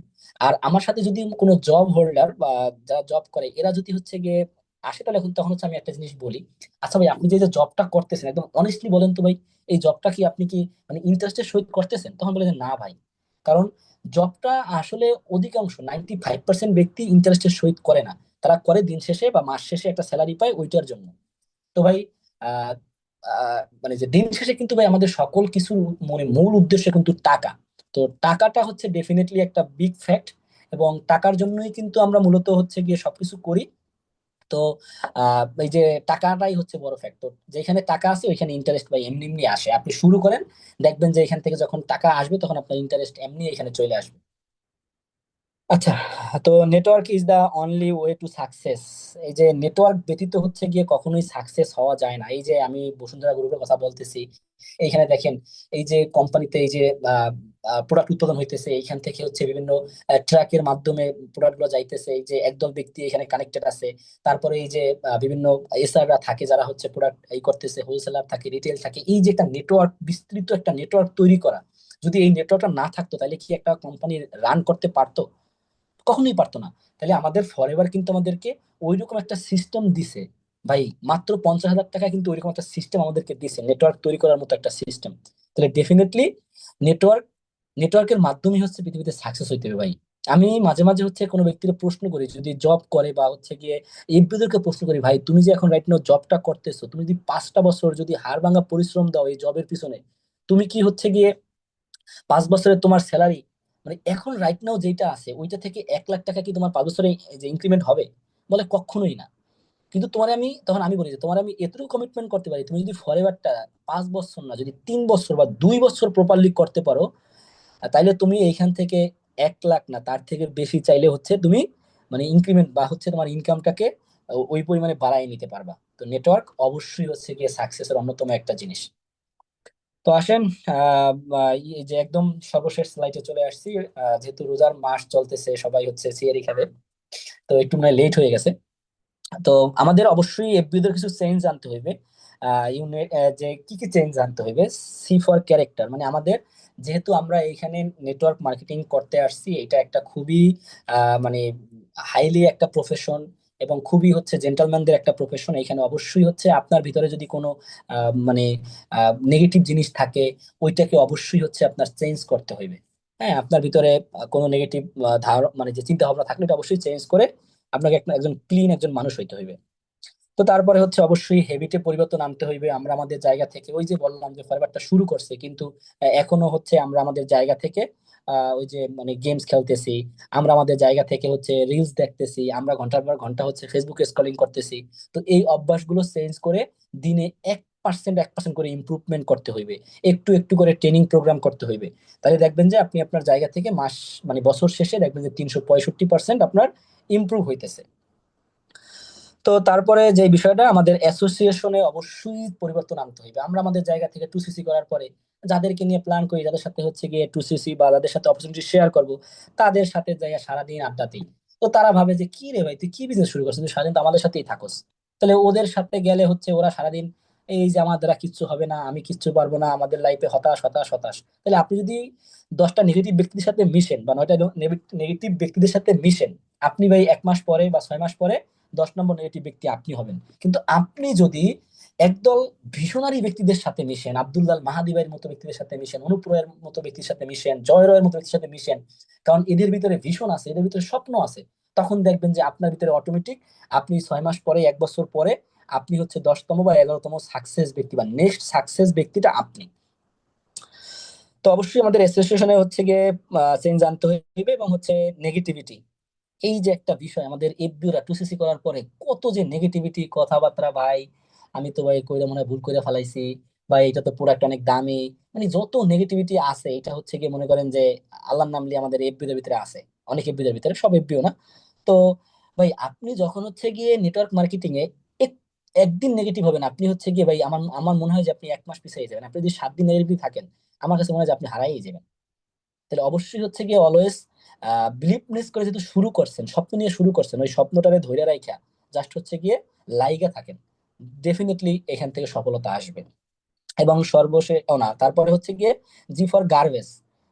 আর আমার সাথে যদি কোনো জব হোল্ডার বা যারা জব করে এরা যদি হচ্ছে গিয়ে আসে, তাহলে তখন হচ্ছে আমি একটা জিনিস বলি, আচ্ছা ভাই, আপনি যে যে জবটা করতেছেন একদম অনেস্টলি বলেন তো ভাই, এই জবটা কি আপনি কি মানে ইন্টারেস্টের সহিত করতেছেন? তখন বলে যে না ভাই, কারণ জবটা আসলে অধিকাংশ 95% ব্যক্তি ইন্টারেস্টের সহিত করে না। তারা করে দিন শেষে বা মাস শেষে একটা স্যালারি পায় ওইটার জন্য। তো ভাই আহ মানে যে দিন শেষে কিন্তু ভাই আমাদের সকল কিছু মানে মূল উদ্দেশ্য কিন্তু টাকা। তো টাকাটা হচ্ছে ডেফিনেটলি একটা বিগ ফ্যাক্ট, এবং টাকার জন্যই কিন্তু আমরা মূলত হচ্ছে গিয়ে সবকিছু করি। তো এই যে টাকাটাই হচ্ছে বড় ফ্যাক্টর, যেখানে টাকা আছে ওইখানে ইন্টারেস্ট ভাই এমনি এমনি আসে। আপনি শুরু করেন, দেখবেন যে এখান থেকে যখন টাকা আসবে তখন আপনার ইন্টারেস্ট এমনি এখানে চলে আসবে। আচ্ছা, তো network is the only way to success. এই যে নেটওয়ার্ক ব্যতীত হচ্ছে গিয়ে কখনোই সাকসেস হওয়া যায় না। এই যে আমি বসুন্ধরা গ্রুপের কথা বলতেছি, এইখানে দেখেন, এই যে কোম্পানিতে এই যে প্রোডাক্ট উৎপাদন হইতেছে, এইখান থেকে হচ্ছে বিভিন্ন ট্রাকের মাধ্যমে প্রোডাক্ট গুলো যাইতেছে, এই যে একদল ব্যক্তি এখানে কানেক্টেড আছে। তারপরে এই যে বিভিন্ন এসআররা থাকে যারা হচ্ছে প্রোডাক্ট এই করতেছে, হোলসেলার থাকে, রিটেল থাকে। এই যে একটা নেটওয়ার্ক, বিস্তৃত একটা নেটওয়ার্ক তৈরি করা, যদি এই নেটওয়ার্কটা না থাকতো তাহলে কি একটা কোম্পানি রান করতে পারতো? কখনোই পারতো না। তাহলে আমাদের ফরএভার কিন্তু আমাদেরকে ওইরকম একটা সিস্টেম দিছে ভাই, মাত্র 50,000 টাকা কিন্তু ওইরকম একটা সিস্টেম আমাদেরকে দিছে, নেটওয়ার্ক তৈরি করার মতো একটা সিস্টেম। তাহলে ডেফিনেটলি নেটওয়ার্ক, নেটওয়ার্কের মাধ্যমে হচ্ছে পৃথিবীতে সাকসেস হইতে হবে ভাই। আমি মাঝে মাঝে হচ্ছে কোনো ব্যক্তির প্রশ্ন করি, যদি জব করে বা হচ্ছে গিয়ে এমপ্লয়ীদেরকে প্রশ্ন করি, ভাই তুমি যে এখন রাইট নাও জবটা করতেছো, তুমি যদি 5টা বছর যদি হাড় ভাঙা পরিশ্রম দাও এই জবের পিছনে, তুমি কি হচ্ছে গিয়ে 5 বছরে তোমার স্যালারি মানে এখন রাইট নাও যেটা আছে ওইটা থেকে 1 লাখ টাকা কি তোমার 5 বছরে যে ইনক্রিমেন্ট হবে? বলে কখনোই না। কিন্তু তখন আমি বলি যে তোমার আমি এতটুকু কমিটমেন্ট করতে পারি, তুমি যদি ফরএভারটা 5 বছর না, যদি 3 বছর বা 2 বছর প্রপারলি করতে পারো, তাইলে তুমি এইখান থেকে 1 লাখ না, তার থেকে বেশি চাইলে হচ্ছে তুমি মানে ইনক্রিমেন্ট বা হচ্ছে তোমার ইনকামটাকে ওই পরিমাণে বাড়ায় নিতে পারবা। তো নেটওয়ার্ক অবশ্যই হচ্ছে গিয়ে সাকসেসের অন্যতম একটা জিনিস। তো আসেন, এই যে একদম সর্বশেষ স্লাইডে চলে আসছি। যেহেতু রোজার মাস চলতেছে, সবাই হচ্ছে সিয়ারি খাবে, তো একটু মানে লেট হয়ে গেছে। তো আমাদের অবশ্যই এফবি দের কিছু চেঞ্জ আনতে হইবে। ইউনিট যে কি কি চেঞ্জ আনতে হইবে, সি ফর ক্যারেক্টার, মানে আমাদের যেহেতু আমরা এখানে নেটওয়ার্ক মার্কেটিং করতে আসছি, এটা একটা খুবই মানে হাইলি একটা প্রফেশন এবং খুবই হচ্ছে জেন্টলম্যানদের একটা প্রফেশন। এখানে অবশ্যই হচ্ছে আপনার ভিতরে যদি কোনো মানে নেগেটিভ জিনিস থাকে, ওইটাকে অবশ্যই হচ্ছে আপনার চেঞ্জ করতে হইবে। হ্যাঁ, আপনার ভিতরে কোনো নেগেটিভ মানে যে চিন্তা ভাবনা থাকলে, এটা অবশ্যই চেঞ্জ করে আপনাকে একজন ক্লিন একজন মানুষ হইতে হইবে। তো তারপরে হচ্ছে অবশ্যই হেবিটে পরিবর্তন আনতে হইবে। আমরা আমাদের জায়গা থেকে, ওই যে বললাম যে ফরওয়ার্ডটা শুরু করছে, কিন্তু এখনো হচ্ছে আমরা আমাদের জায়গা থেকে ওই যে মানে গেমস খেলতেছি, আমরা আমাদের জায়গা থেকে হচ্ছে রিলস দেখতেছি, আমরা ঘন্টার পর ঘন্টা হচ্ছে ফেসবুকে স্ক্রলিং করতেছি। তো এই অভ্যাসগুলো চেঞ্জ করে দিনে 1% করে ইমপ্রুভমেন্ট করতে হইবে, একটু একটু করে ট্রেনিং প্রোগ্রাম করতে হইবে। তাহলে দেখবেন যে আপনি আপনার জায়গা থেকে মাস মানে বছর শেষে দেখবেন যে 365% আপনার ইমপ্রুভ হইতেছে। তো তারপরে যে বিষয়টা, আমাদের অ্যাসোসিয়েশনে অবশ্যই পরিবর্তন আনতে হবে। আমরা আমাদের জায়গা থেকে 2সিসি করার পরে যাদেরকে নিয়ে প্ল্যান করি, যাদের সাথে হচ্ছে গিয়ে 2সিসি বা যাদের সাথে অপরচুনিটি শেয়ার করব, তাদের সাথে জায়গা সারাদিন আড্ডা দিই। তো তারা ভাবে যে কি রে ভাই, তুই কি বিজনেস শুরু করছিস, তুই সারাদিন তো আমাদের সাথেই থাকোস। তাহলে ওদের সাথে গেলে হচ্ছে ওরা সারাদিন এই যে আমার দ্বারা কিচ্ছু হবে না, আমি কিচ্ছু পারবো না, আমাদের লাইফে হতাশ হতাশ হতাশ। তাহলে আপনি যদি 10টা নেগেটিভ ব্যক্তির সাথে মিশেন বা 9টা নেগেটিভ ব্যক্তিদের সাথে মিশেন, আপনি ভাই 1 মাস পরে বা 6 মাস পরে 10 নম্বর নেগেটিভ ব্যক্তি আপনি হবেন। কিন্তু আপনি যদি একদল ভিশনারি ব্যক্তিদের সাথে মিশেন, আব্দুল্লাহ মাহাদি ভাইয়ের মতো ব্যক্তিদের সাথে মিশেন, অনুপ রয়ের মতো ব্যক্তির সাথে মিশেন, জয় রয়ের মতো ব্যক্তির সাথে মিশেন, কারণ এদের ভিতরে ভিশন আছে, এদের ভিতরে স্বপ্ন আছে, তখন দেখবেন যে আপনার ভিতরে অটোমেটিক আপনি 6 মাস পরে, 1 বছর পরে আপনি হচ্ছে 10তম বা 11তম সাকসেস ব্যক্তি বা নেক্সট সাকসেস ব্যক্তিটা আপনি। তো অবশ্যই আমাদের অ্যাসোসিয়েশনে হচ্ছে গিয়ে চেঞ্জ আনতে হইবে এবং হচ্ছে নেগেটিভিটি, এই যে একটা বিষয়, আমাদের এফবিওরা 2সিসি করার পরে কত যে নেগেটিভিটি কথাবার্তা ভাই, আমি তো ভাই কইরা মনে হয় ভুল করে ফেলাইছি, বা এটা তো প্রোডাক্ট অনেক দামি, মানে যত নেগেটিভিটি আছে, এটা হচ্ছে গিয়ে মনে করেন যে আল্লাহর নাম নিয়ে আমাদের এফবিওর ভিতরে আছে, অনেক এফবিওর ভিতরে, সব এফবিও না। তো ভাই আপনি যখন হচ্ছে গিয়ে নেটওয়ার্ক মার্কেটিং এ এক- একদিন নেগেটিভ হবেন, আপনি হচ্ছে গিয়ে ভাই আমার আমার মনে হয় যে আপনি 1 মাস পিছিয়ে যাবেন। আপনি যদি 7 দিন নেগেটিভ থাকেন, আমার কাছে মনে হয় যে আপনি হারাই যাবেন। তাহলে অবশ্যই হচ্ছে গিয়ে অলওয়েজ বিলিভনেস করে যেহেতু শুরু করছেন, স্বপ্ন নিয়ে শুরু করছেন, ওই স্বপ্নটারে ধরে রাখা জাস্ট হচ্ছে গিয়ে লাইগা থাকেন, ডেফিনেটলি এখান থেকে সফলতা আসবে। এবং সর্বশেষ ও না, তারপরে হচ্ছে গিয়ে জি ফর গার্বেজ,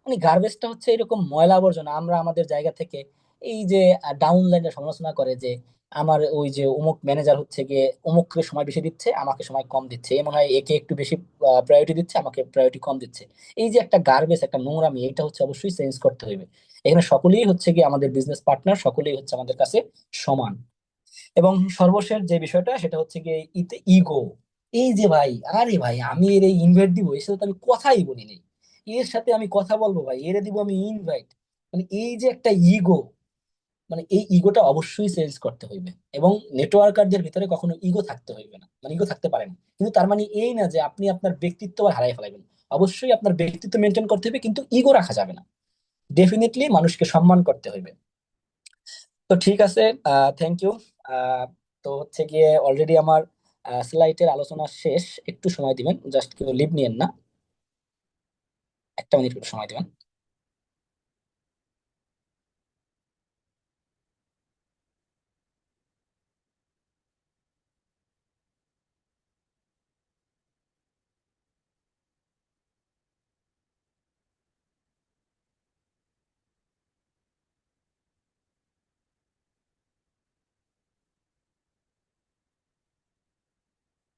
মানে গার্বেজটা হচ্ছে এরকম ময়লা আবর্জনা। আমরা আমাদের জায়গা থেকে এই যে ডাউন লাইনে সমালোচনা করে যে আমার ওই যে অমুক ম্যানেজার হচ্ছে গিয়ে অমুককে সময় বেশি দিচ্ছে, আমাকে সময় কম দিচ্ছে, এ মনে হয় একে একটু বেশি প্রায়োরিটি দিচ্ছে, আমাকে প্রায়োরিটি কম দিচ্ছে। এই যে একটা গার্বেজ, একটা নোংরামি, এটা হচ্ছে অবশ্যই চেঞ্জ করতে হবে। এখানে সকলেই হচ্ছে গিয়ে আমাদের বিজনেস পার্টনার, সকলেই হচ্ছে আমাদের কাছে সমান। এবং সর্বশেষ যে বিষয়টা, সেটা হচ্ছে গিয়ে ইতে ইগো। এই যে ভাই, আরে ভাই আমি এর এই ইনভাইট দিব, এর সাথে তো আমি কথাই বলি নাই, এর সাথে আমি কথা বলবো ভাই, এরে দিব আমি ইনভাইট, মানে এই যে একটা ইগো, মানে এই ইগোটা অবশ্যই চেঞ্জ করতে হইবে। এবং নেটওয়ার্কারদের ভিতরে কখনো ইগো থাকতে হইবে না, মানে ইগো থাকতে পারে না, কিন্তু তার মানে এই না যে আপনি আপনার ব্যক্তিত্ব আর হারাই ফেলাবেন। অবশ্যই আপনার ব্যক্তিত্ব মেনটেন করতে হবে, কিন্তু ইগো রাখা যাবে না। ডেফিনেটলি মানুষকে সম্মান করতে হইবে। তো ঠিক আছে, থ্যাংক ইউ। তো হচ্ছে গিয়ে অলরেডি আমার স্লাইডের আলোচনা শেষ, একটু সময় দিবেন, জাস্ট কেউ লিভ নিয়েন না, 1 মিনিট একটু সময় দিবেন।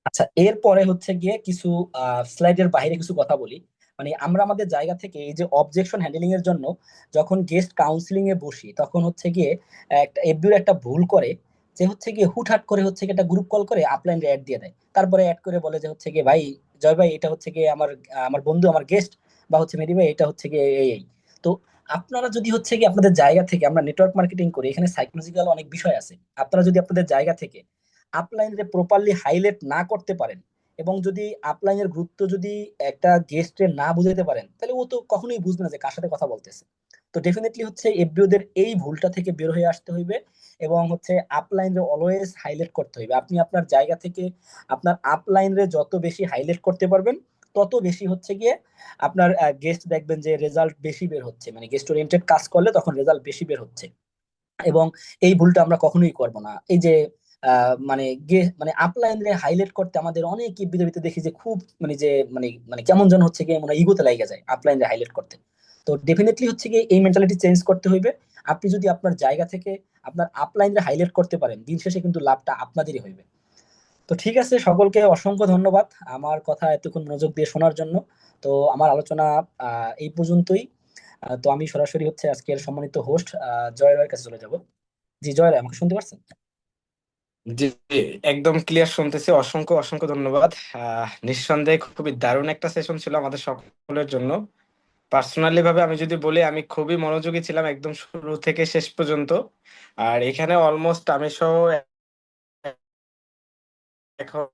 আচ্ছা, এরপরে হচ্ছে গিয়ে কিছু স্লাইডের বাইরে কিছু কথা বলি। মানে আমরা আমাদের জায়গা থেকে এই যে অবজেকশন হ্যান্ডলিং এর জন্য যখন গেস্ট কাউন্সিলিং এ বসি, তখন হচ্ছে গিয়ে একটা এফবির একটা ভুল করে, যে হচ্ছে গিয়ে হুটহাট করে হচ্ছে গিয়ে একটা গ্রুপ কল করে আপলাইন অ্যাড দিয়ে দেয়, তারপরে অ্যাড করে বলে যে হচ্ছে গিয়ে ভাই জয় ভাই, এটা হচ্ছে গিয়ে আমার আমার বন্ধু, আমার গেস্ট, বা হচ্ছে মেরি ভাই, এটা হচ্ছে গিয়ে এই এই। তো আপনারা যদি হচ্ছে গিয়ে আপনাদের জায়গা থেকে, আমরা নেটওয়ার্ক মার্কেটিং করি, এখানে সাইকোলজিক্যাল অনেক বিষয় আছে, আপনারা যদি আপনাদের জায়গা থেকে আপলাইনে প্রপারলি হাইলাইট না করতে পারেন এবং যদি আপলাইনের গুরুত্ব যদি একটা গেস্টে না বুঝাতে পারেন, তাহলে ও তো কখনোই বুঝবে না যে কার সাথে কথা বলতেছে। তো ডেফিনেটলি হচ্ছে এফবিওদের এই ভুলটা থেকে বের হয়ে আসতে হইবে এবং হচ্ছে আপলাইনে অলওয়েজ হাইলাইট করতে হইবে। আপনি আপনার জায়গা থেকে আপনার আপলাইনে যত বেশি হাইলাইট করতে পারবেন, তত বেশি হচ্ছে গিয়ে আপনার গেস্ট দেখবেন যে রেজাল্ট বেশি বের হচ্ছে, মানে গেস্ট ওরিয়েন্টেড কাজ করলে তখন রেজাল্ট বেশি বের হচ্ছে। এবং এই ভুলটা আমরা কখনোই করব না। এই যে মানে মানে আপলাইনে হাইলাইট করতে আমাদের অনেক বিতর্কিত দেখি যে খুব মানে যে মানে মানে কেমন যেন হচ্ছে গিয়ে মানে ইগোতে লাগা যায় আপলাইনে হাইলাইট করতে। তো ডেফিনেটলি হচ্ছে গিয়ে এই মেন্টালিটি চেঞ্জ করতে হইবে। আপনি যদি আপনার জায়গা থেকে আপনার আপলাইনে হাইলাইট করতে পারেন, দিন শেষে কিন্তু লাভটা আপনাদেরই হইবে। তো ঠিক আছে, সকলকে অসংখ্য ধন্যবাদ আমার কথা এতক্ষণ মনোযোগ দিয়ে শোনার জন্য। তো আমার আলোচনা এই পর্যন্তই। তো আমি সরাসরি হচ্ছে আজকের সম্মানিত হোস্ট জয় রায়ের কাছে চলে যাব। জি জয় রায়, আমাকে শুনতে পারছেন? জি জি, একদম ক্লিয়ার শুনতেছি। অসংখ্য অসংখ্য ধন্যবাদ। নিঃসন্দেহে খুবই দারুণ একটা সেশন ছিল আমাদের সকলের জন্য। পার্সোনালি ভাবে আমি যদি বলি, আমি খুবই মনোযোগী ছিলাম একদম শুরু থেকে শেষ পর্যন্ত। আর এখানে অলমোস্ট আমি সহ এখন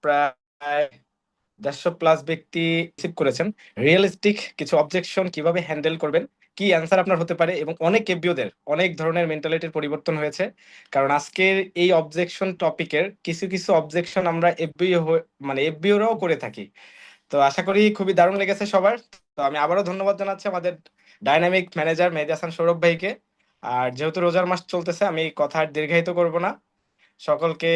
প্রায় 150+ ব্যক্তি রিসিভ করেছেন। রিয়েলিস্টিক কিছু অবজেকশন কিভাবে হ্যান্ডেল করবেন, কি অ্যান্সার আপনার হতে পারে, এবং অনেক এফবিওদের অনেক ধরনের মেন্টালিটির পরিবর্তন হয়েছে। কারণ আজকের এই অবজেকশন টপিকের কিছু কিছু অবজেকশন আমরা এফবিও মানে এফবিওরাও করে থাকি। তো আশা করি খুবই দারুণ লেগেছে সবার। তো আমি আবারও ধন্যবাদ জানাচ্ছি আমাদের ডাইনামিক ম্যানেজার মেহেদী হাসান সৌরভ ভাইকে। আর যেহেতু রোজার মাস চলতেছে, আমি কথা আর দীর্ঘায়িত করব না। সকলকে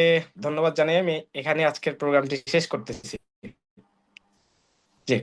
ধন্যবাদ জানিয়ে আমি এখানে আজকের প্রোগ্রামটি শেষ করতেছি। জি।